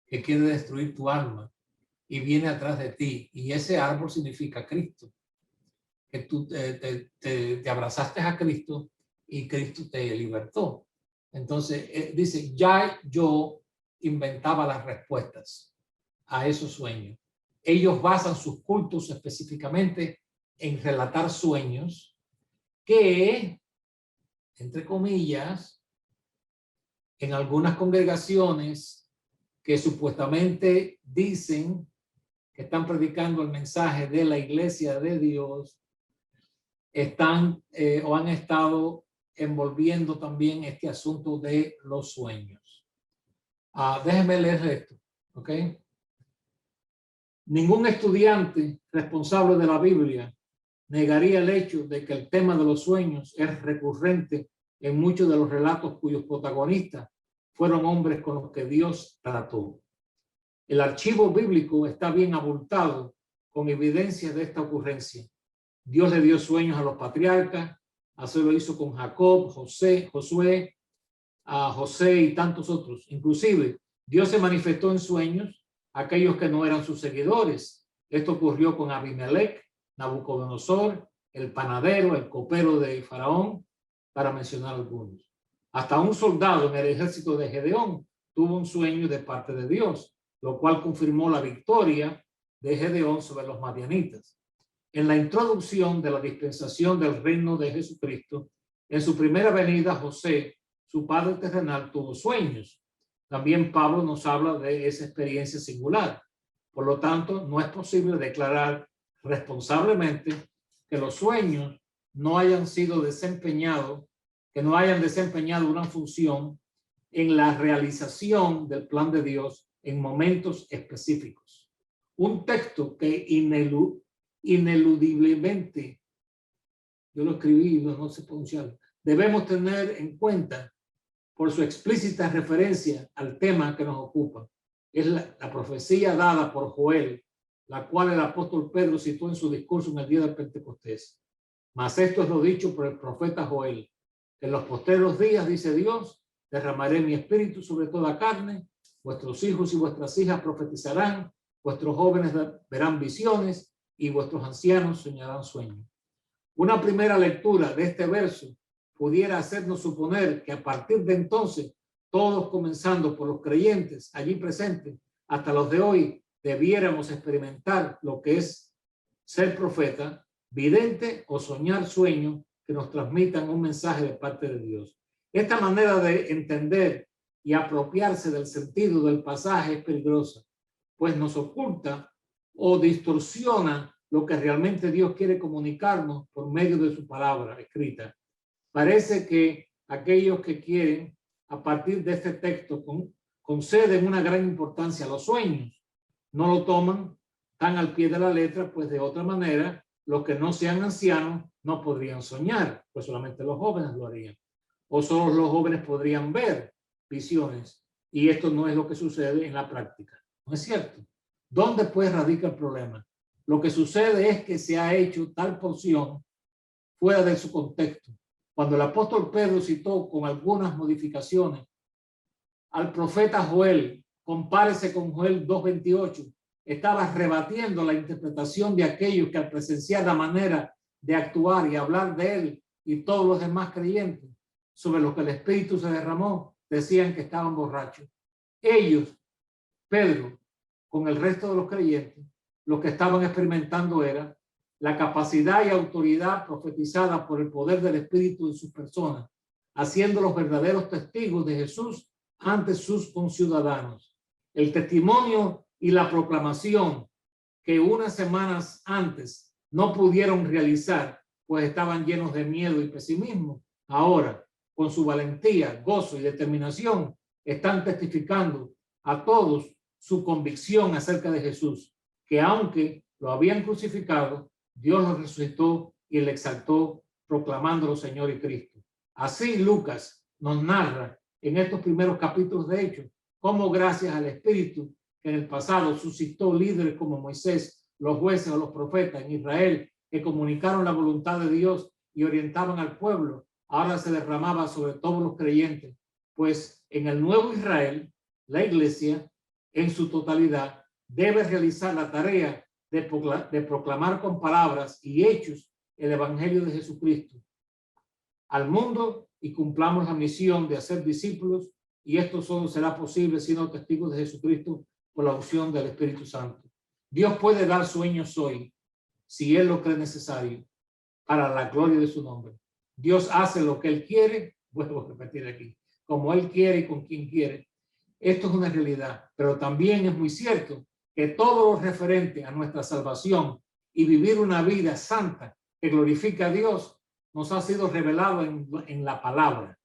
que quiere destruir tu alma. y viene atrás de ti. Y ese árbol significa Cristo. Que tú te abrazaste a Cristo y Cristo te libertó. Entonces, dice, ya yo inventaba las respuestas a esos sueños. Ellos basan sus cultos específicamente en relatar sueños que, entre comillas, en algunas congregaciones que supuestamente dicen que están predicando el mensaje de la iglesia de Dios, están o han estado envolviendo también este asunto de los sueños. Déjenme leer esto, ¿ok? Ningún estudiante responsable de la Biblia negaría el hecho de que el tema de los sueños es recurrente en muchos de los relatos cuyos protagonistas fueron hombres con los que Dios trató. El archivo bíblico está bien abultado con evidencias de esta ocurrencia. Dios le dio sueños a los patriarcas, así lo hizo con Jacob, Josué, José y tantos otros. Inclusive, Dios se manifestó en sueños a aquellos que no eran sus seguidores. Esto ocurrió con Abimelech, Nabucodonosor, el panadero, el copero de Faraón, para mencionar algunos. Hasta un soldado en el ejército de Gedeón tuvo un sueño de parte de Dios, lo cual confirmó la victoria de Gedeón sobre los madianitas. En la introducción de la dispensación del reino de Jesucristo, en su primera venida, José, su padre terrenal, tuvo sueños. También Pablo nos habla de esa experiencia singular. Por lo tanto, no es posible declarar responsablemente que los sueños no hayan sido desempeñados, que no hayan desempeñado una función en la realización del plan de Dios en momentos específicos. Un texto que ineludiblemente, yo lo escribí, no sé pronunciarlo, debemos tener en cuenta por su explícita referencia al tema que nos ocupa. Es la profecía dada por Joel, la cual el apóstol Pedro citó en su discurso en el día del Pentecostés. Mas esto es lo dicho por el profeta Joel. En los postreros días, dice Dios, derramaré mi espíritu sobre toda carne, vuestros hijos y vuestras hijas profetizarán, vuestros jóvenes verán visiones y vuestros ancianos soñarán sueños. Una primera lectura de este verso pudiera hacernos suponer que a partir de entonces, todos comenzando por los creyentes allí presentes hasta los de hoy, debiéramos experimentar lo que es ser profeta, vidente o soñar sueños que nos transmitan un mensaje de parte de Dios. Esta manera de entender y apropiarse del sentido del pasaje es peligrosa, pues nos oculta o distorsiona lo que realmente Dios quiere comunicarnos por medio de su palabra escrita. Parece que aquellos que quieren, a partir de este texto, conceden una gran importancia a los sueños. No lo toman tan al pie de la letra, pues de otra manera, los que no sean ancianos no podrían soñar, pues solamente los jóvenes lo harían. O solo los jóvenes podrían ver visiones. Y esto no es lo que sucede en la práctica. ¿No es cierto? ¿Dónde pues radica el problema? Lo que sucede es que se ha hecho tal porción fuera de su contexto. Cuando el apóstol Pedro citó con algunas modificaciones al profeta Joel, compárese con Joel 2:28, estaba rebatiendo la interpretación de aquellos que al presenciar la manera de actuar y hablar de él y todos los demás creyentes sobre lo que el Espíritu se derramó, decían que estaban borrachos. Ellos, Pedro, con el resto de los creyentes, lo que estaban experimentando era la capacidad y autoridad profetizada por el poder del Espíritu en sus personas, haciendo los verdaderos testigos de Jesús ante sus conciudadanos. El testimonio y la proclamación que unas semanas antes no pudieron realizar, pues estaban llenos de miedo y pesimismo, ahora, con su valentía, gozo y determinación, están testificando a todos su convicción acerca de Jesús, que aunque lo habían crucificado, Dios lo resucitó y le exaltó, proclamándolo Señor y Cristo. Así Lucas nos narra en estos primeros capítulos de Hechos cómo gracias al Espíritu que en el pasado suscitó líderes como Moisés, los jueces o los profetas en Israel que comunicaron la voluntad de Dios y orientaban al pueblo, ahora se derramaba sobre todos los creyentes, pues en el nuevo Israel, la iglesia en su totalidad, debe realizar la tarea de proclamar con palabras y hechos el Evangelio de Jesucristo al mundo y cumplamos la misión de hacer discípulos, y esto solo será posible siendo testigos de Jesucristo por la unción del Espíritu Santo. Dios puede dar sueños hoy si Él lo cree necesario para la gloria de su nombre. Dios hace lo que Él quiere, vuelvo a repetir aquí, como Él quiere y con quien quiere. Esto es una realidad, pero también es muy cierto que todo lo referente a nuestra salvación y vivir una vida santa que glorifica a Dios nos ha sido revelado en la palabra.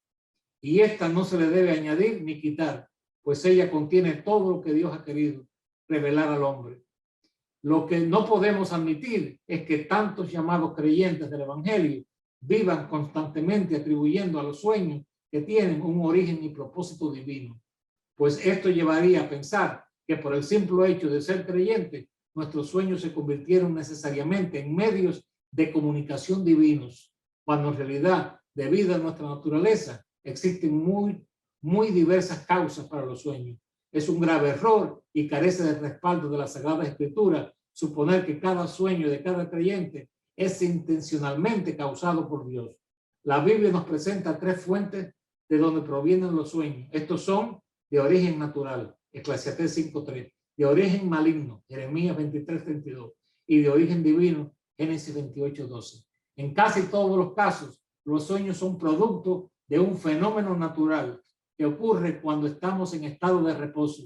Y esta no se le debe añadir ni quitar, pues ella contiene todo lo que Dios ha querido revelar al hombre. Lo que no podemos admitir es que tantos llamados creyentes del Evangelio vivan constantemente atribuyendo a los sueños que tienen un origen y propósito divino, pues esto llevaría a pensar que por el simple hecho de ser creyente, nuestros sueños se convirtieron necesariamente en medios de comunicación divinos, cuando en realidad, debido a nuestra naturaleza, existen muy diversas causas para los sueños. Es un grave error y carece del respaldo de la Sagrada Escritura suponer que cada sueño de cada creyente es intencionalmente causado por Dios. La Biblia nos presenta 3 fuentes de donde provienen los sueños. Estos son de origen natural, Eclesiastés 5:3, de origen maligno, Jeremías 23:32, y de origen divino, Génesis 28:12. En casi todos los casos, los sueños son producto de un fenómeno natural que ocurre cuando estamos en estado de reposo.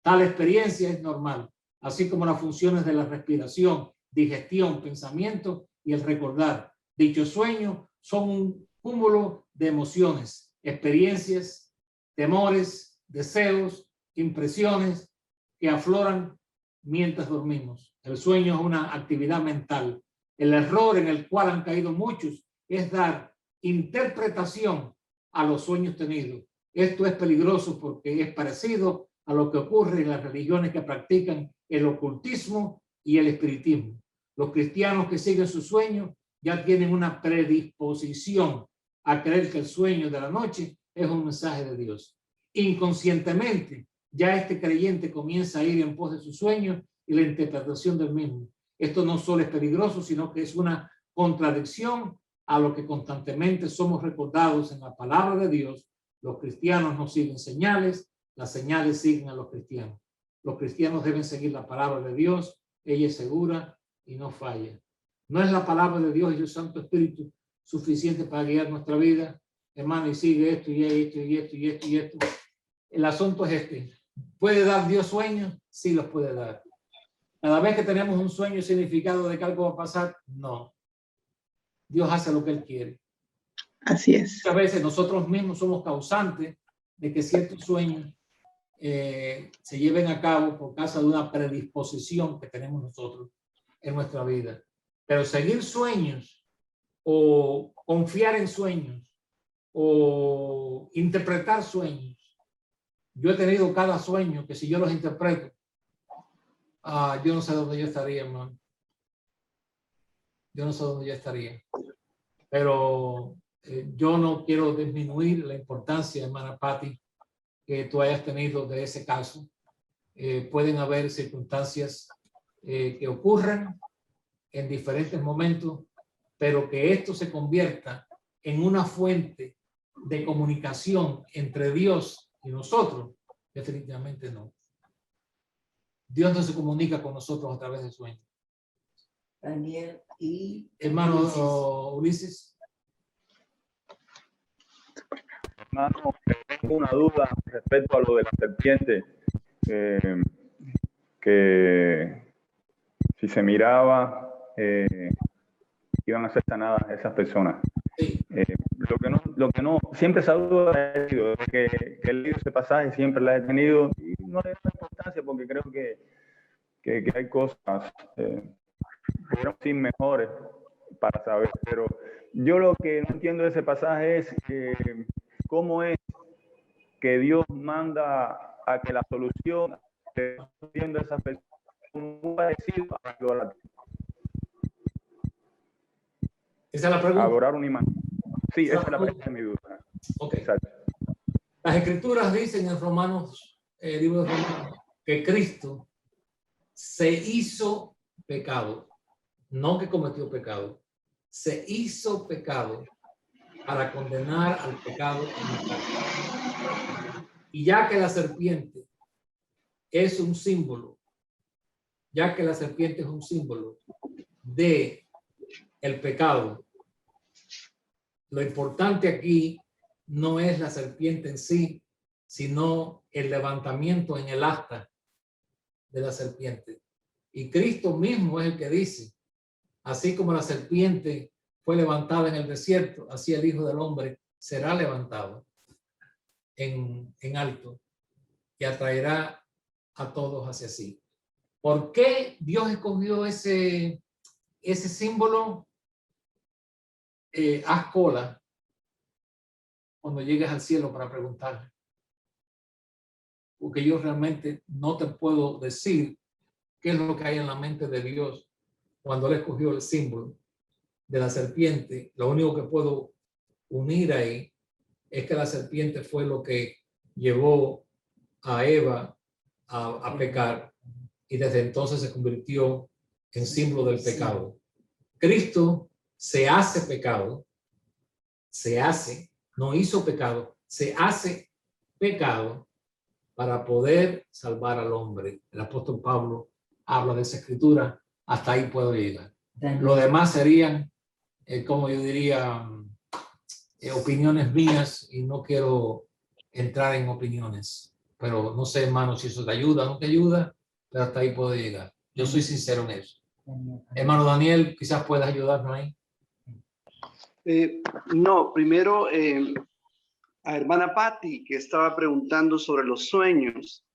Tal experiencia es normal, así como las funciones de la respiración, digestión, pensamiento y el recordar. Dichos sueños son un cúmulo de emociones, experiencias, temores, deseos, impresiones que afloran mientras dormimos. El sueño es una actividad mental. El error en el cual han caído muchos es dar interpretación a los sueños tenidos. Esto es peligroso porque es parecido a lo que ocurre en las religiones que practican el ocultismo y el espiritismo. Los cristianos que siguen sus sueños ya tienen una predisposición a creer que el sueño de la noche es un mensaje de Dios. Inconscientemente, ya este creyente comienza a ir en pos de sus sueños y la interpretación del mismo. Esto no solo es peligroso, sino que es una contradicción a lo que constantemente somos recordados en la palabra de Dios. Los cristianos no siguen señales, las señales siguen a los cristianos. Los cristianos deben seguir la palabra de Dios, ella es segura y no falla. No es la palabra de Dios y su Santo Espíritu suficiente para guiar nuestra vida, hermano, y sigue esto y esto y esto y esto y esto. El asunto es este. ¿Puede dar Dios sueños? Sí los puede dar. Cada vez que tenemos un sueño significado de que algo va a pasar, no. Dios hace lo que Él quiere. Así es. Muchas veces nosotros mismos somos causantes de que ciertos sueños se lleven a cabo por causa de una predisposición que tenemos nosotros en nuestra vida. Pero seguir sueños o confiar en sueños o interpretar sueños. Yo he tenido cada sueño que si yo los interpreto, yo no sé dónde yo estaría, hermano. Yo no sé dónde yo estaría. Pero yo no quiero disminuir la importancia, hermana Patti, que tú hayas tenido de ese caso. Pueden haber circunstancias que ocurran en diferentes momentos, pero que esto se convierta en una fuente de comunicación entre Dios y nosotros, definitivamente no. Dios no se comunica con nosotros a través de sueños. Daniel y hermano Ulises. Hermano, tengo una duda respecto a lo de la serpiente, que si se miraba, iban a ser sanadas esas personas. Lo que no, siempre esa duda he sido, que he leído ese pasaje, siempre la he tenido y no le doy importancia porque creo que hay cosas sí mejores para saber, pero yo lo que no entiendo de ese pasaje es cómo es que Dios manda a que la solución de esas personas muy parecido a adorar. ¿Esa es la pregunta? Adorar una imagen. Sí, esa es la pregunta de mi duda. Okay. Exacto. Las escrituras dicen en Romanos, libro de Romanos, que Cristo se hizo pecado, no que cometió pecado, se hizo pecado para condenar al pecado. Y ya que la serpiente es un símbolo, ya que la serpiente es un símbolo de el pecado, lo importante aquí no es la serpiente en sí, sino el levantamiento en el asta de la serpiente. Y Cristo mismo es el que dice, así como la serpiente fue levantada en el desierto, así el Hijo del Hombre será levantado en alto y atraerá a todos hacia sí. ¿Por qué Dios escogió ese símbolo? Haz cola cuando llegues al cielo para preguntarle. Porque yo realmente no te puedo decir qué es lo que hay en la mente de Dios cuando Él escogió el símbolo de la serpiente. Lo único que puedo unir ahí es que la serpiente fue lo que llevó a Eva a pecar y desde entonces se convirtió en símbolo del pecado. Cristo se hace pecado, no hizo pecado, se hace pecado para poder salvar al hombre. El apóstol Pablo habla de esa escritura, hasta ahí puedo llegar. Lo demás serían, como yo diría, opiniones mías y no quiero entrar en opiniones. Pero no sé, hermano, si eso te ayuda o no te ayuda, pero hasta ahí puedo llegar. Yo soy sincero en eso. Hermano Daniel, quizás puedas ayudarnos ahí. No, primero a hermana Patti, que estaba preguntando sobre los sueños.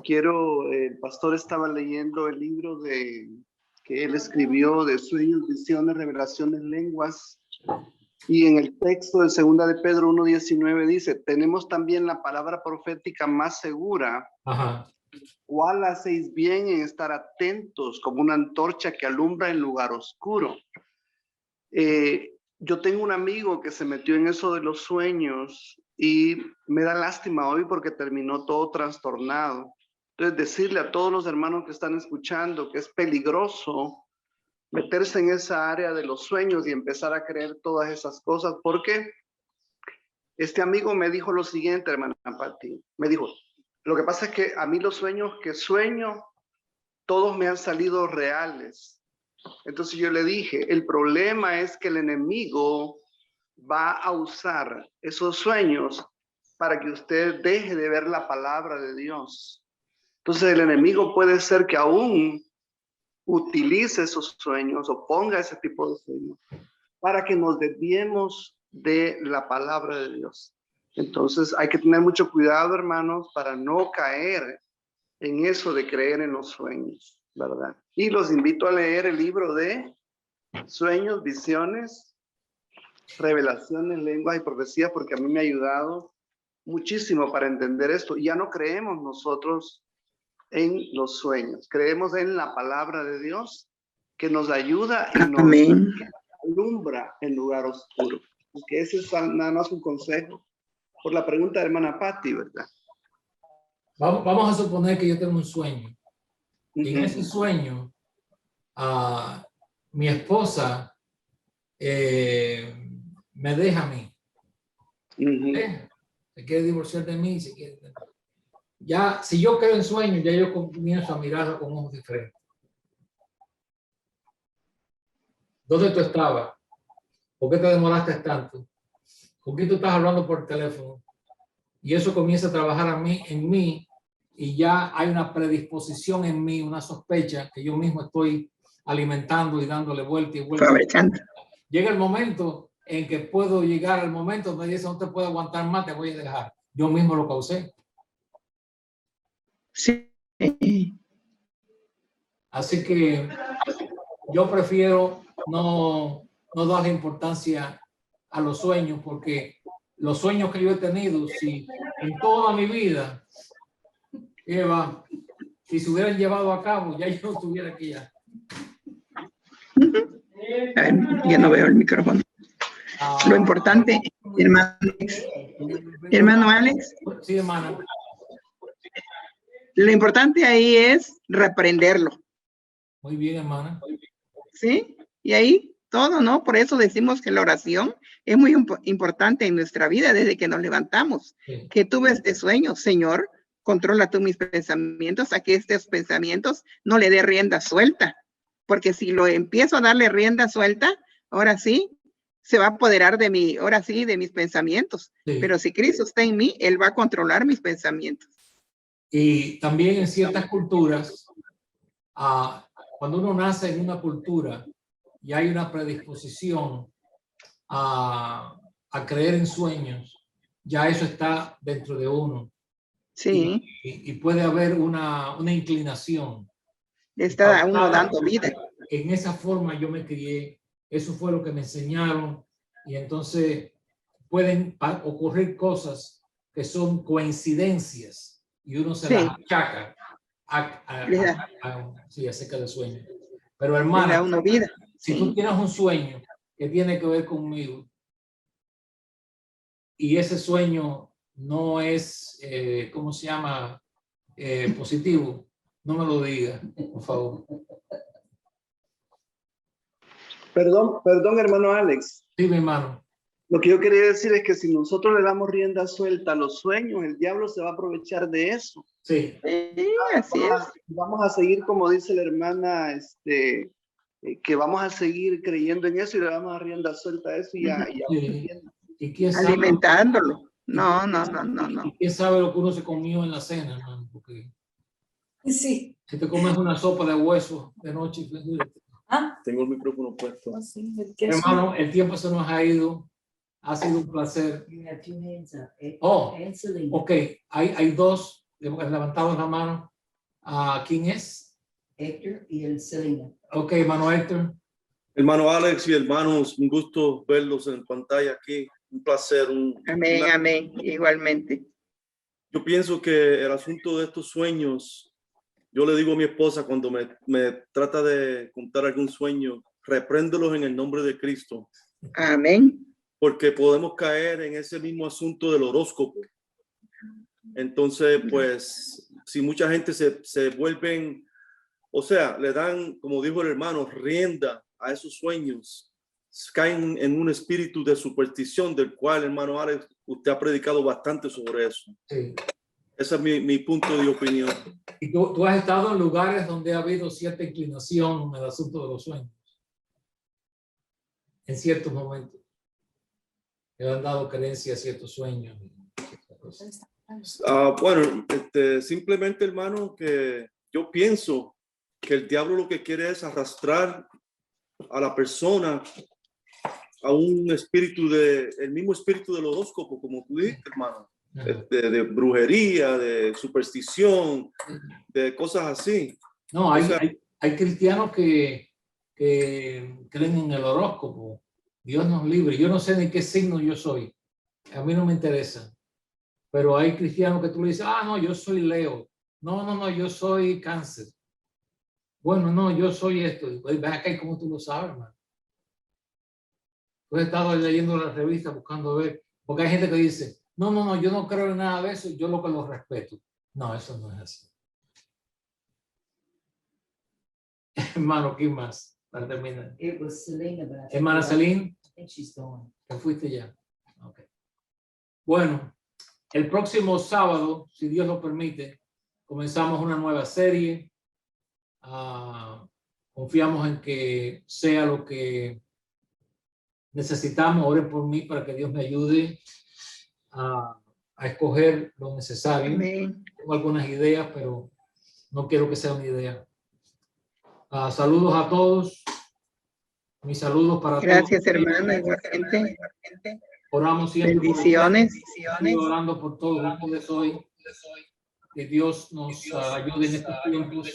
El pastor estaba leyendo el libro que él escribió de sueños, visiones, revelaciones, lenguas. Y en el texto de 2 de Pedro 1:19 dice, tenemos también la palabra profética más segura, cual hacéis bien en estar atentos como una antorcha que alumbra en lugar oscuro. Yo tengo un amigo que se metió en eso de los sueños y me da lástima hoy porque terminó todo trastornado. Entonces decirle a todos los hermanos que están escuchando que es peligroso meterse en esa área de los sueños y empezar a creer todas esas cosas, porque este amigo me dijo lo siguiente, hermana Patti, me dijo, lo que pasa es que a mí los sueños que sueño, todos me han salido reales. Entonces yo le dije, el problema es que el enemigo va a usar esos sueños para que usted deje de ver la palabra de Dios. Entonces el enemigo puede ser que aún utilice esos sueños o ponga ese tipo de sueños para que nos desviemos de la palabra de Dios. Entonces hay que tener mucho cuidado, hermanos, para no caer en eso de creer en los sueños, ¿verdad? Y los invito a leer el libro de Sueños, Visiones, Revelaciones, Lenguas y Profecías, porque a mí me ha ayudado muchísimo para entender esto. Ya no creemos nosotros en los sueños, creemos en la palabra de Dios que nos ayuda y nos alumbra en lugar oscuro. Porque ese es nada más un consejo por la pregunta de hermana Patti, ¿verdad? Vamos a suponer que yo tengo un sueño. Y en ese sueño, mi esposa me deja a mí. Se quiere divorciar de mí, se quiere... Ya, si yo creo en sueños, ya yo comienzo a mirarlo con ojos diferentes. ¿Dónde tú estabas? ¿Por qué te demoraste tanto? ¿Por qué tú estás hablando por teléfono? Y eso comienza a trabajar en mí, y ya hay una predisposición en mí, una sospecha que yo mismo estoy alimentando y dándole vuelta y vuelta. Llega el momento en que puedo llegar al momento donde dice, no te puedo aguantar más, te voy a dejar. Yo mismo lo causé. Sí. Así que yo prefiero no darle importancia a los sueños, porque los sueños que yo he tenido, si en toda mi vida, Eva, si se hubieran llevado a cabo, ya yo no estuviera aquí ya. A ver, ya no veo el micrófono. Lo importante, hermano Alex. Sí, hermano. Lo importante ahí es reprenderlo. Muy bien, hermana. ¿Sí? Y ahí todo, ¿no? Por eso decimos que la oración es muy importante en nuestra vida desde que nos levantamos. Sí. Que tuve este sueño, Señor, controla tú mis pensamientos, a que estos pensamientos no le dé rienda suelta. Porque si lo empiezo a darle rienda suelta, ahora sí, se va a apoderar de mí, ahora sí, de mis pensamientos. Sí. Pero si Cristo está en mí, Él va a controlar mis pensamientos. Y también en ciertas culturas, cuando uno nace en una cultura y hay una predisposición a creer en sueños, ya eso está dentro de uno. Sí. Y puede haber una inclinación. Está uno dando vida. En esa forma yo me crié, eso fue lo que me enseñaron, y entonces pueden ocurrir cosas que son coincidencias y uno se las achaca acerca del sueño. Pero hermana, si tú tienes un sueño que tiene que ver conmigo y ese sueño no es, ¿cómo se llama? Positivo, no me lo digas, por favor. Perdón, hermano Alex. Sí, mi hermano. Lo que yo quería decir es que si nosotros le damos rienda suelta a los sueños, el diablo se va a aprovechar de eso. Sí. Así es. Vamos a seguir, como dice la hermana, que vamos a seguir creyendo en eso y le vamos a dar rienda suelta a eso y ya. ¿Y quién sabe? Alimentándolo. No. ¿Y quién sabe lo que uno se comió en la cena, hermano? Porque sí. Si te comes una sopa de hueso de noche. Tengo el micrófono puesto. Hermano, el tiempo se nos ha ido. Ha sido un placer. Oh, ok. Hay dos levantados la mano. ¿Quién es? Héctor y el Selena. Ok, hermano Héctor. Hermano Alex y hermanos, un gusto verlos en pantalla aquí. Un placer. Amén. Igualmente. Yo pienso que el asunto de estos sueños, yo le digo a mi esposa cuando me trata de contar algún sueño, repréndelos en el nombre de Cristo. Amén. Porque podemos caer en ese mismo asunto del horóscopo. Entonces, pues, si mucha gente se vuelven, o sea, le dan, como dijo el hermano, rienda a esos sueños, caen en un espíritu de superstición, del cual, hermano Alex, usted ha predicado bastante sobre eso. Sí. Ese es mi punto de opinión. ¿Y tú has estado en lugares donde ha habido cierta inclinación en el asunto de los sueños? En ciertos momentos. Le han dado creencia a ciertos sueños. Bueno, simplemente, hermano, que yo pienso que el diablo lo que quiere es arrastrar a la persona a un espíritu el mismo espíritu del horóscopo, como tú dijiste, hermano, de brujería, de superstición, de cosas así. No, hay cristianos que creen en el horóscopo. Dios nos libre. Yo no sé ni qué signo yo soy. A mí no me interesa. Pero hay cristianos que tú le dices, no, yo soy Leo. No, yo soy Cáncer. Bueno, no, yo soy esto. Ven acá, ¿y cómo tú lo sabes, hermano? Tú has estado leyendo la revista buscando ver. Porque hay gente que dice, no, yo no creo en nada de eso. Yo lo que lo respeto. No, eso no es así. Hermano, ¿qué más? Para terminar. Hermana Celine, ¿te fuiste ya? Okay. Bueno, el próximo sábado, si Dios lo permite, comenzamos una nueva serie. Confiamos en que sea lo que necesitamos. Oren por mí para que Dios me ayude a escoger lo necesario. Amén. Tengo algunas ideas, pero no quiero que sea una idea. Saludos a todos. Mis saludos para todos. Gracias, hermano. Igualmente. Oramos siempre. Bendiciones. Estoy orando por todos ustedes hoy. Que Dios nos ayude en estos tiempos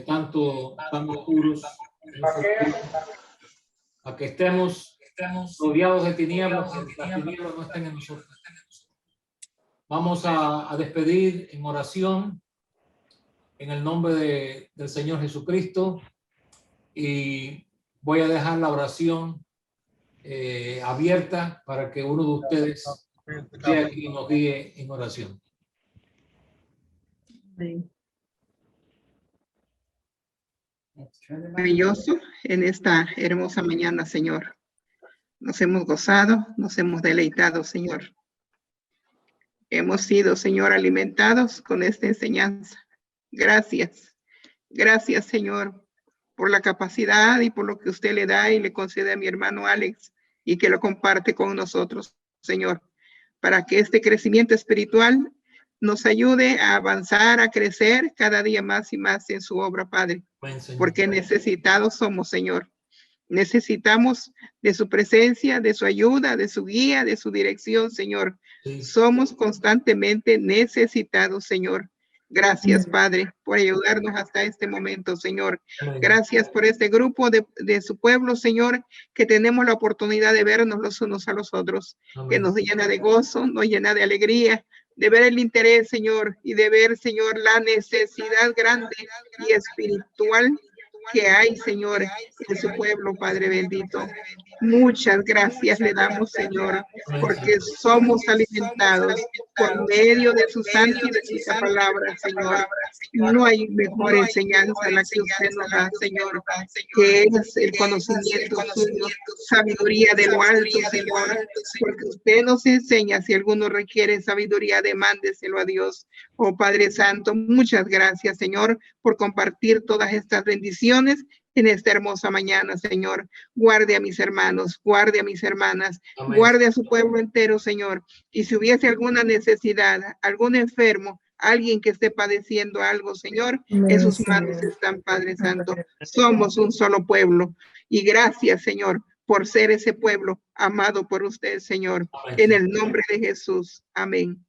tanto tan oscuros, a que estemos rodeados de tinieblas, que las tinieblas no estén en nosotros. Vamos a despedir en oración en el nombre del Señor Jesucristo, y voy a dejar la oración abierta para que uno de ustedes sea quien nos guíe en oración. Maravilloso en esta hermosa mañana, Señor. Nos hemos gozado, nos hemos deleitado, Señor. Hemos sido, Señor, alimentados con esta enseñanza. Gracias. Gracias, Señor, por la capacidad y por lo que usted le da y le concede a mi hermano Alex y que lo comparte con nosotros, Señor, para que este crecimiento espiritual nos ayude a avanzar, a crecer cada día más y más en su obra, Padre, porque necesitados somos, Señor. Necesitamos de su presencia, de su ayuda, de su guía, de su dirección, Señor. Somos constantemente necesitados, Señor. Gracias, Padre, por ayudarnos hasta este momento, Señor. Gracias por este grupo de su pueblo, Señor, que tenemos la oportunidad de vernos los unos a los otros, que nos llena de gozo, nos llena de alegría, de ver el interés, Señor, y de ver, Señor, la necesidad grande y espiritual que hay, Señor, en su pueblo, Padre bendito. Muchas gracias le damos, Señor, porque somos alimentados por medio de su santo y de su palabra, Señor. No hay mejor enseñanza la que usted nos da, Señor, que es el conocimiento suyo, sabiduría de lo alto, Señor, porque usted nos enseña, si alguno requiere sabiduría, demándeselo a Dios. Oh Padre Santo, muchas gracias, Señor, por compartir todas estas bendiciones en esta hermosa mañana, Señor. Guarde a mis hermanos, guarde a mis hermanas, guarde a su pueblo entero, Señor. Y si hubiese alguna necesidad, algún enfermo, alguien que esté padeciendo algo, Señor, en sus manos están, Padre Santo. Somos un solo pueblo. Y gracias, Señor, por ser ese pueblo amado por usted, Señor. En el nombre de Jesús. Amén.